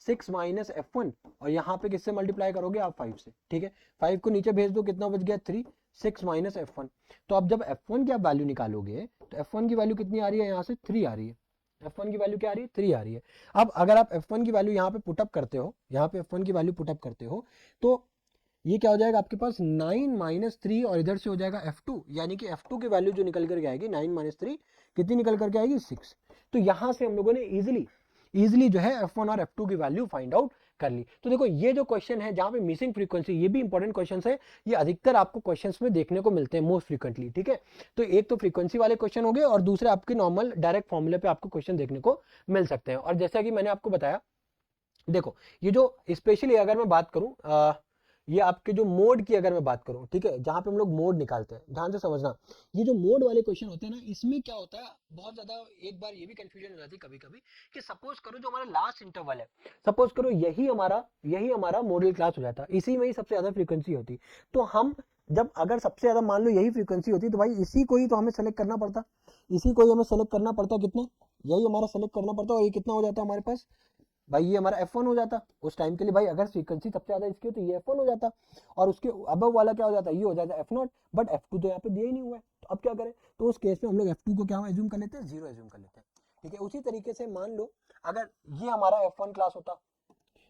6 माइनस f1, और यहाँ पे किससे मल्टीप्लाई करोगे आप 5 से। ठीक है, 5 को नीचे भेज दो, कितना बच गया 3, 6 माइनस f1, तो अब जब f1 की आप वैल्यू निकालोगे तो f1 की वैल्यू कितनी आ रही है, यहाँ से 3 आ रही है, f1 की वैल्यू क्या आ रही है 3 आ रही है। अब अगर आप f1 की वैल्यू यहाँ पे पुटअप करते हो, यहाँ पे f1 की वैल्यू पुटअप करते हो, तो ये क्या हो जाएगा आपके पास 9 माइनस 3, और इधर से हो जाएगा f2, यानी कि f2 की वैल्यू जो निकल करके आएगी 9 माइनस 3 कितनी निकल करके आएगी 6। तो यहां से हम लोगों ने इजीली जो है f1 और f2 की वैल्यू फाइंड आउट कर ली। तो देखो ये जो क्वेश्चन है जहां पे मिसिंग फ्रीक्वेंसी, ये भी इंपॉर्टेंट क्वेश्चन है, ये अधिकतर आपको क्वेश्चंस में देखने को मिलते हैं मोस्ट फ्रीक्वेंटली। ठीक है, तो एक तो फ्रीक्वेंसी वाले क्वेश्चन हो गए, और दूसरे आपके नॉर्मल डायरेक्ट फॉर्मूले पे आपको क्वेश्चन देखने को मिल सकते हैं। और जैसा कि मैंने आपको बताया, देखो ये जो स्पेशली अगर मैं बात करूं ये आपके जो मोड की अगर मैं बात करूं, ठीक है, जहां पे हम लोग मोड निकालते हैं, ध्यान से समझना, ये जो मोड वाले क्वेश्चन होते हैं ना, इसमें क्या होता है बहुत ज्यादा, एक बार ये भी कंफ्यूजन हो जाती है कभी कभी, कि सपोज करो जो हमारा लास्ट इंटरवल है, सपोज करो यही हमारा मॉडल क्लास हो जाता, इसी में ही सबसे ज्यादा फ्रीक्वेंसी होती, तो हम जब अगर सबसे ज्यादा मान लो यही फ्रीक्वेंसी होती, तो भाई इसी को ही तो हमें सेलेक्ट करना पड़ता, इसी को ही हमें सेलेक्ट करना पड़ता, कितना, यही हमारा सेलेक्ट करना पड़ता, और ये कितना हो जाता हमारे पास, भाई ये हमारा F1 हो जाता उस टाइम के लिए, भाई अगर फ्रीक्वेंसी सबसे ज्यादा इसकी हो तो ये F1 हो जाता, और उसके अबव वाला क्या हो जाता, ये हो जाता F0, बट F2 तो यहाँ पे दिया ही नहीं हुआ है, तो अब क्या करें, तो उस केस में हम लोग F2 को क्या एज्यूम कर लेते हैं, 0 एज्यूम कर लेते हैं। ठीक है, उसी तरीके से मान लो अगर ये हमारा F1 क्लास होता,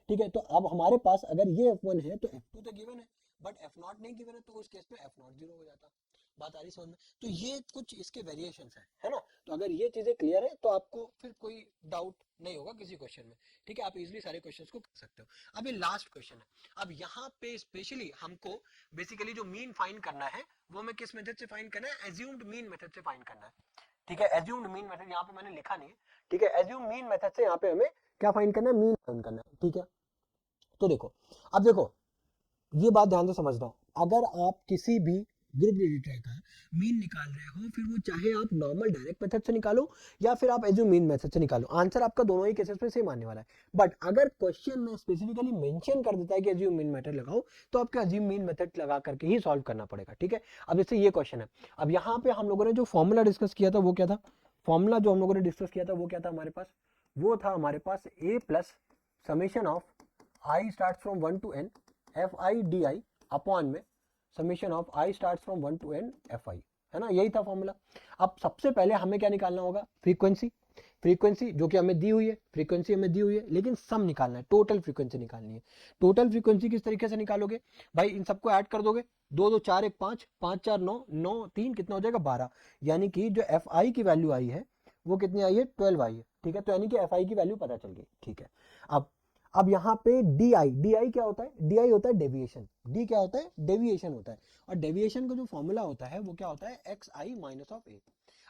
ठीक है, तो अब हमारे पास अगर ये F1 है तो F2 तो गिवन है, बट F0 नहीं गिवन है, तो उस केस में F0 0 हो जाता। बात आ रही समझ में, तो ये कुछ इसके वेरिएशंस है ना, तो अगर ये चीजें क्लियर है तो आपको फिर कोई डाउट नहीं होगा किसी क्वेश्चन में। ठीक है, आप इजीली सारे क्वेश्चंस को कर सकते हो। अब ये लास्ट क्वेश्चन है, अब यहाँ पे स्पेशली हमको बेसिकली जो मीन फाइंड करना है, वो हमें किस मेथड से फाइंड करना है, एज्यूम्ड मीन मेथड से फाइंड करना है। ठीक है, एज्यूम्ड मीन मेथड यहाँ पे मैंने लिखा नहीं है, ठीक है, एज्यूम मीन मेथड से यहाँ पे हमें क्या फाइंड करना है, मीन फाइंड करना है। ठीक है, तो देखो, अब देखो ये बात ध्यान से समझना, अगर आप किसी भी ग्रुप डेटा का मीन निकाल रहे हो, फिर वो चाहे आप नॉर्मल डायरेक्ट मेथड से निकालो या फिर आप एज्यूम मीन मेथड से निकालो, आंसर आपका दोनों ही केसेस में सेम आने वाला है। बट अगर क्वेश्चन में स्पेसिफिकली मेंशन कर देता है कि एज्यूम मीन मेथड लगाओ, तो आपका एज्यूम मीन मेथड लगा करके ही सॉल्व करना पड़ेगा। ठीक है, अब जैसे ये क्वेश्चन है, अब यहाँ पे हम लोगों ने जो फॉर्मूला डिस्कस किया था वो क्या था, फॉर्मूला जो हम लोगों ने डिस्कस किया था वो क्या था हमारे पास, वो था हमारे पास a plus summation of I start from 1 to n F I D I upon में summation of I start from 1 to n F I, है ना, यही था फॉर्मूला। अब सबसे पहले हमें क्या निकालना होगा, फ्रीक्वेंसी, फ्रीक्वेंसी जो कि हमें दी हुई है, फ्रीक्वेंसी हमें दी हुई है, लेकिन सम निकालना है, टोटल फ्रीक्वेंसी निकालनी है। टोटल फ्रीक्वेंसी किस तरीके से निकालोगे, भाई इन सबको ऐड कर दोगे, 2 2 4 1 5 5 4 9 9 3 कितना हो जाएगा 12, यानी कि जो एफ आई की वैल्यू आई है वो कितनी आई है 12 आई है। ठीक है, तो यानी कि एफ आई की वैल्यू पता चल गई। ठीक है, अब यहाँ पे डी आई क्या होता है, डी आई होता है डेविएशन, डी क्या होता है डेविएशन होता है, और डेविएशन का जो फॉर्मूला होता है वो क्या होता है एक्स आई माइनस ऑफ ए।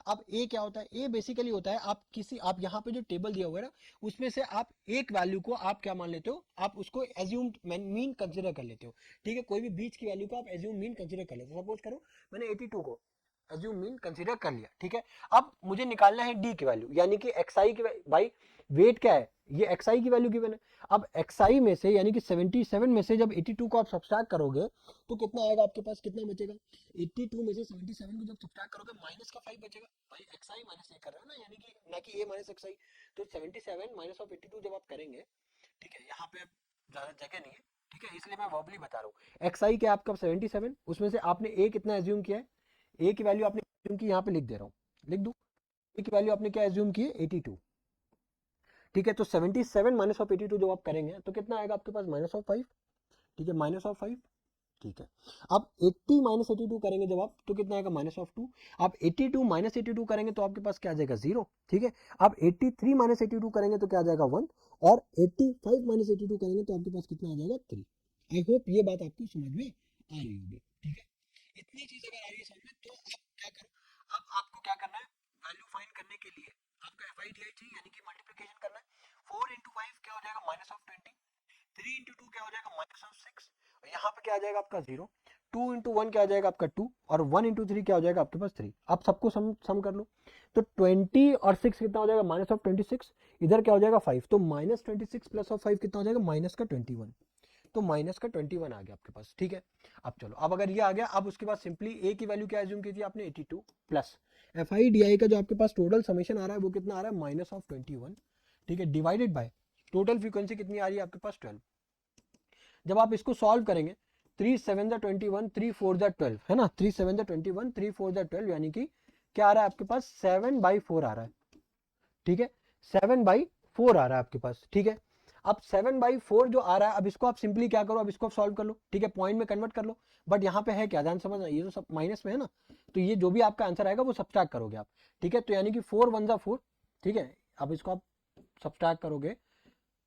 अब ए क्या होता है, ए बेसिकली होता है आप यहाँ पे जो टेबल दिया हुआ है ना, उसमें से आप एक वैल्यू को आप क्या मान लेते हो, आप उसको एज्यूम मीन कंसिडर कर लेते हो। ठीक है, कोई भी बीच की वैल्यू को आप एज्यूम मीन कंसिडर कर लेते हो, सपोज करो मैंने 82 को एज्यूम मीन कंसीडर कर लिया। ठीक है, अब मुझे निकालना है डी की वैल्यू, यानी कि एक्सआई की, भाई वेट क्या है, ये एक्सआई की वैल्यू गिवन है। अब एक्सआई में से यानी कि 77 में से जब 82 को आप सब्सट्रैक्ट करोगे तो कितना आएगा आपके पास, कितना बचेगा, 82 में से 77 को जब सब्सट्रैक्ट करोगे माइनस का 5 बचेगा, भाई एक्सआई माइनस ए कर रहे हो ना, यानी कि ना कि ए माइनस एक्सआई, तो 77 माइनस ऑफ 82 जब आप करेंगे, ठीक है, यहाँ पे ज्यादा जगह नहीं है, ठीक है, इसलिए मैं वर्बली बता रहा हूँ, एक्सआई क्या आपका 77, उसमें से आपने ए कितना एज्यूम किया है, ए की वैल्यू आपने एज्यूम की, यहाँ पे लिख दे रहा हूँ, लिख दूं, ए की वैल्यू आपने क्या एज्यूम की है 82। ठीक है, तो 77 माइनस ऑफ 82 जब आप करेंगे तो कितना आएगा आपके पास माइनस ऑफ 5। ठीक है, माइनस ऑफ 5। ठीक है, अब 80 माइनस 82 करेंगे जब आप, तो कितना आएगा माइनस ऑफ 2। आप 82 माइनस 82 करेंगे तो आपके पास क्या आ जाएगा 0। ठीक है, अब 83 माइनस 82 करेंगे तो क्या आ जाएगा 1, और 85 माइनस 82 करेंगे तो आपके पास कितना आ जाएगा 3। आई होप ये बात आपको समझ में आ रही होगी। ठीक है, इतनी चीज अगर आ रही है समझ में, तो आप क्या करो, अब आपको क्या करना है, DI चाहिए, यानी कि मल्टीप्लिकेशन करना है। 4 into 5 क्या हो जाएगा -20, 3 into 2 क्या हो जाएगा -6, यहाँ पे क्या आ जाएगा आपका 0, 2 into 1 क्या आ जाएगा आपका 2, और 1 into 3 क्या हो जाएगा आपके पास 3। आप सबको सम कर लो, तो 20 और 6 कितना हो जाएगा -26, इधर क्या हो जाएगा 5, तो -26 प्लस ऑफ 5 कितना हो जाएगा -21, तो -21 आ गया आपके पास, ठीक है। अब चलो, अब अगर ये आ गया, अब उसके बाद सिंपली ए की वैल्यू क्या एज्यूम कीजिए आपने 82 प्लस FI/DI का जो आपके पास टोटल समेशन आ रहा है वो कितना आ रहा है -21, ठीक है, डिवाइडेड बाय टोटल फ्रीक्वेंसी कितनी आ रही है आपके पास 12। जब आप इसको सॉल्व करेंगे 3 7 21, 3 4 12 है ना, 3 7 21, 3 4 12, यानी कि क्या आ रहा है आपके पास 7/4 आ रहा है, ठीक है, 7/4 आ रहा है आपके पास, ठीक है। अब 7/4 जो आ रहा है, अब इसको आप सिंपली क्या करो, अब इसको आप सॉल्व कर लो, ठीक है, पॉइंट में कन्वर्ट कर लो, बट यहाँ पे है क्या, ध्यान समझना, ये जो सब माइनस में है ना, तो ये जो भी आपका आंसर आएगा वो सब्ट्रैक्ट करोगे आप, ठीक है, तो यानी कि 4 1 4, ठीक है, अब इसको आप सब्ट्रैक्ट करोगे,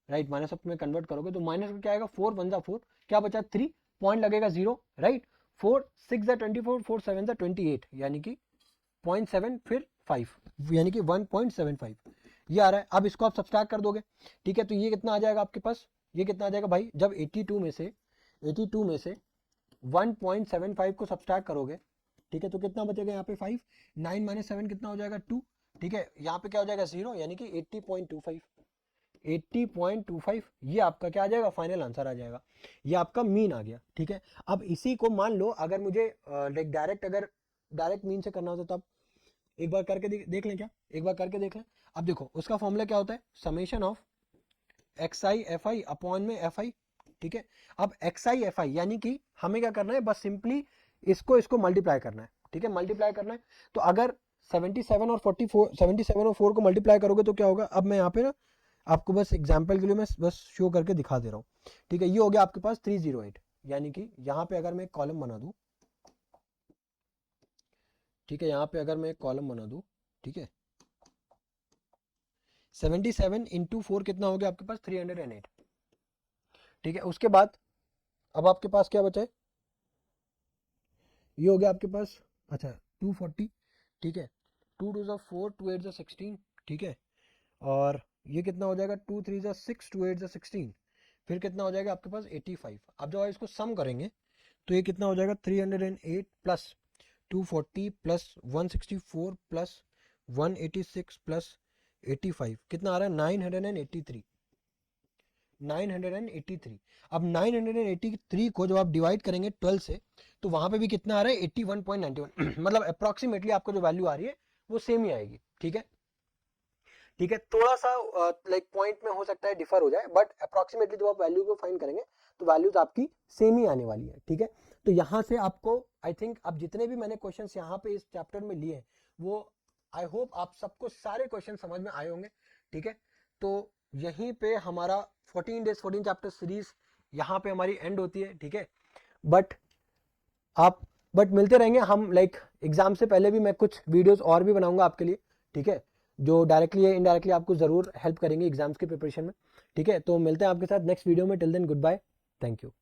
राइट, माइनस में कन्वर्ट करोगे तो माइनस में क्या आएगा 4 1 4, क्या बचा 3, पॉइंट लगेगा 0, राइट, 4 6 24, 4 7 28, यानी कि 0.7 फिर 5, यानी कि 1.75 ये आ रहा है। अब इसको आप सब्सट्रैक्ट कर दोगे, ठीक है, तो ये कितना आ जाएगा आपके पास, ये कितना आ जाएगा भाई, जब 82 में से 1.75 को सब्सट्रैक्ट करोगे, ठीक है, तो कितना बचेगा यहाँ पे 5, 9 - 7 कितना हो जाएगा 2, ठीक है, यहाँ पे क्या हो जाएगा 0, यानी कि 80.25, ये आपका क्या आ जाएगा, फाइनल आंसर आ जाएगा, ये आपका मीन आ गया, ठीक है। अब इसी को मान लो अगर मुझे डायरेक्ट मीन से करना होता तब एक बार करके देख लें क्या, एक बार करके देख लें। अब देखो उसका फॉर्मूला क्या होता है, समेशन ऑफ XI/FI अपॉन में FI, ठीक है। अब XI/FI यानी कि हमें क्या करना है, बस सिंपली इसको मल्टीप्लाई करना है, ठीक है, मल्टीप्लाई करना है। तो अगर 77 और 4 को मल्टीप्लाई करोगे तो क्या होगा, अब मैं यहाँ पे ना आपको बस एग्जाम्पल के लिए मैं बस शो करके दिखा दे रहा हूँ, ठीक है, ये हो गया आपके पास 308, यानी कि यहाँ पे अगर मैं एक कॉलम बना दूं, ठीक है, यहाँ पे अगर मैं एक कॉलम बना दूं, ठीक है, 77 इंटू 4 कितना हो गया आपके पास 308, ठीक है। उसके बाद अब आपके पास क्या बचा है, ये हो गया आपके पास, अच्छा 240, ठीक है, 2 2 4, 2 8 16, ठीक है, और ये कितना हो जाएगा 2 3 6, 2 8 16, फिर कितना हो जाएगा आपके पास 85। अब जब आप इसको सम करेंगे तो ये कितना हो जाएगा 308 प्लस 240 प्लस 164 प्लस 186 प्लस 85 कितना आ रहा है 983, 983। अब 983 को जब आप डिवाइड करेंगे 12 से तो वहां पे भी कितना आ रहा है 81.91 मतलब अप्रोक्सीमेटली आपको जो वैल्यू आ रही है वो सेम ही आएगी, ठीक है, ठीक है, थोड़ा सा लाइक पॉइंट में हो सकता है डिफर हो जाए, बट अप्रोक्सीमेटली जब आप वैल्यू को फाइंड करेंगे तो वैल्यूज आपकी सेम ही आने वाली है, ठीक है। तो यहाँ से आपको आई थिंक अब जितने भी मैंने क्वेश्चंस यहाँ पे इस चैप्टर में लिए हैं वो आई होप आप सबको सारे क्वेश्चन समझ में आए होंगे, ठीक है। तो यहीं पे हमारा 14 डेज 14 चैप्टर सीरीज यहाँ पे हमारी एंड होती है, ठीक है। बट मिलते रहेंगे हम, लाइक एग्जाम से पहले भी मैं कुछ वीडियोस और भी बनाऊंगा आपके लिए, ठीक है, जो डायरेक्टली या इनडायरेक्टली आपको जरूर हेल्प करेंगे एग्जाम्स के प्रिपरेशन में, ठीक है। तो मिलते हैं आपके साथ नेक्स्ट वीडियो में, till then goodbye, thank you.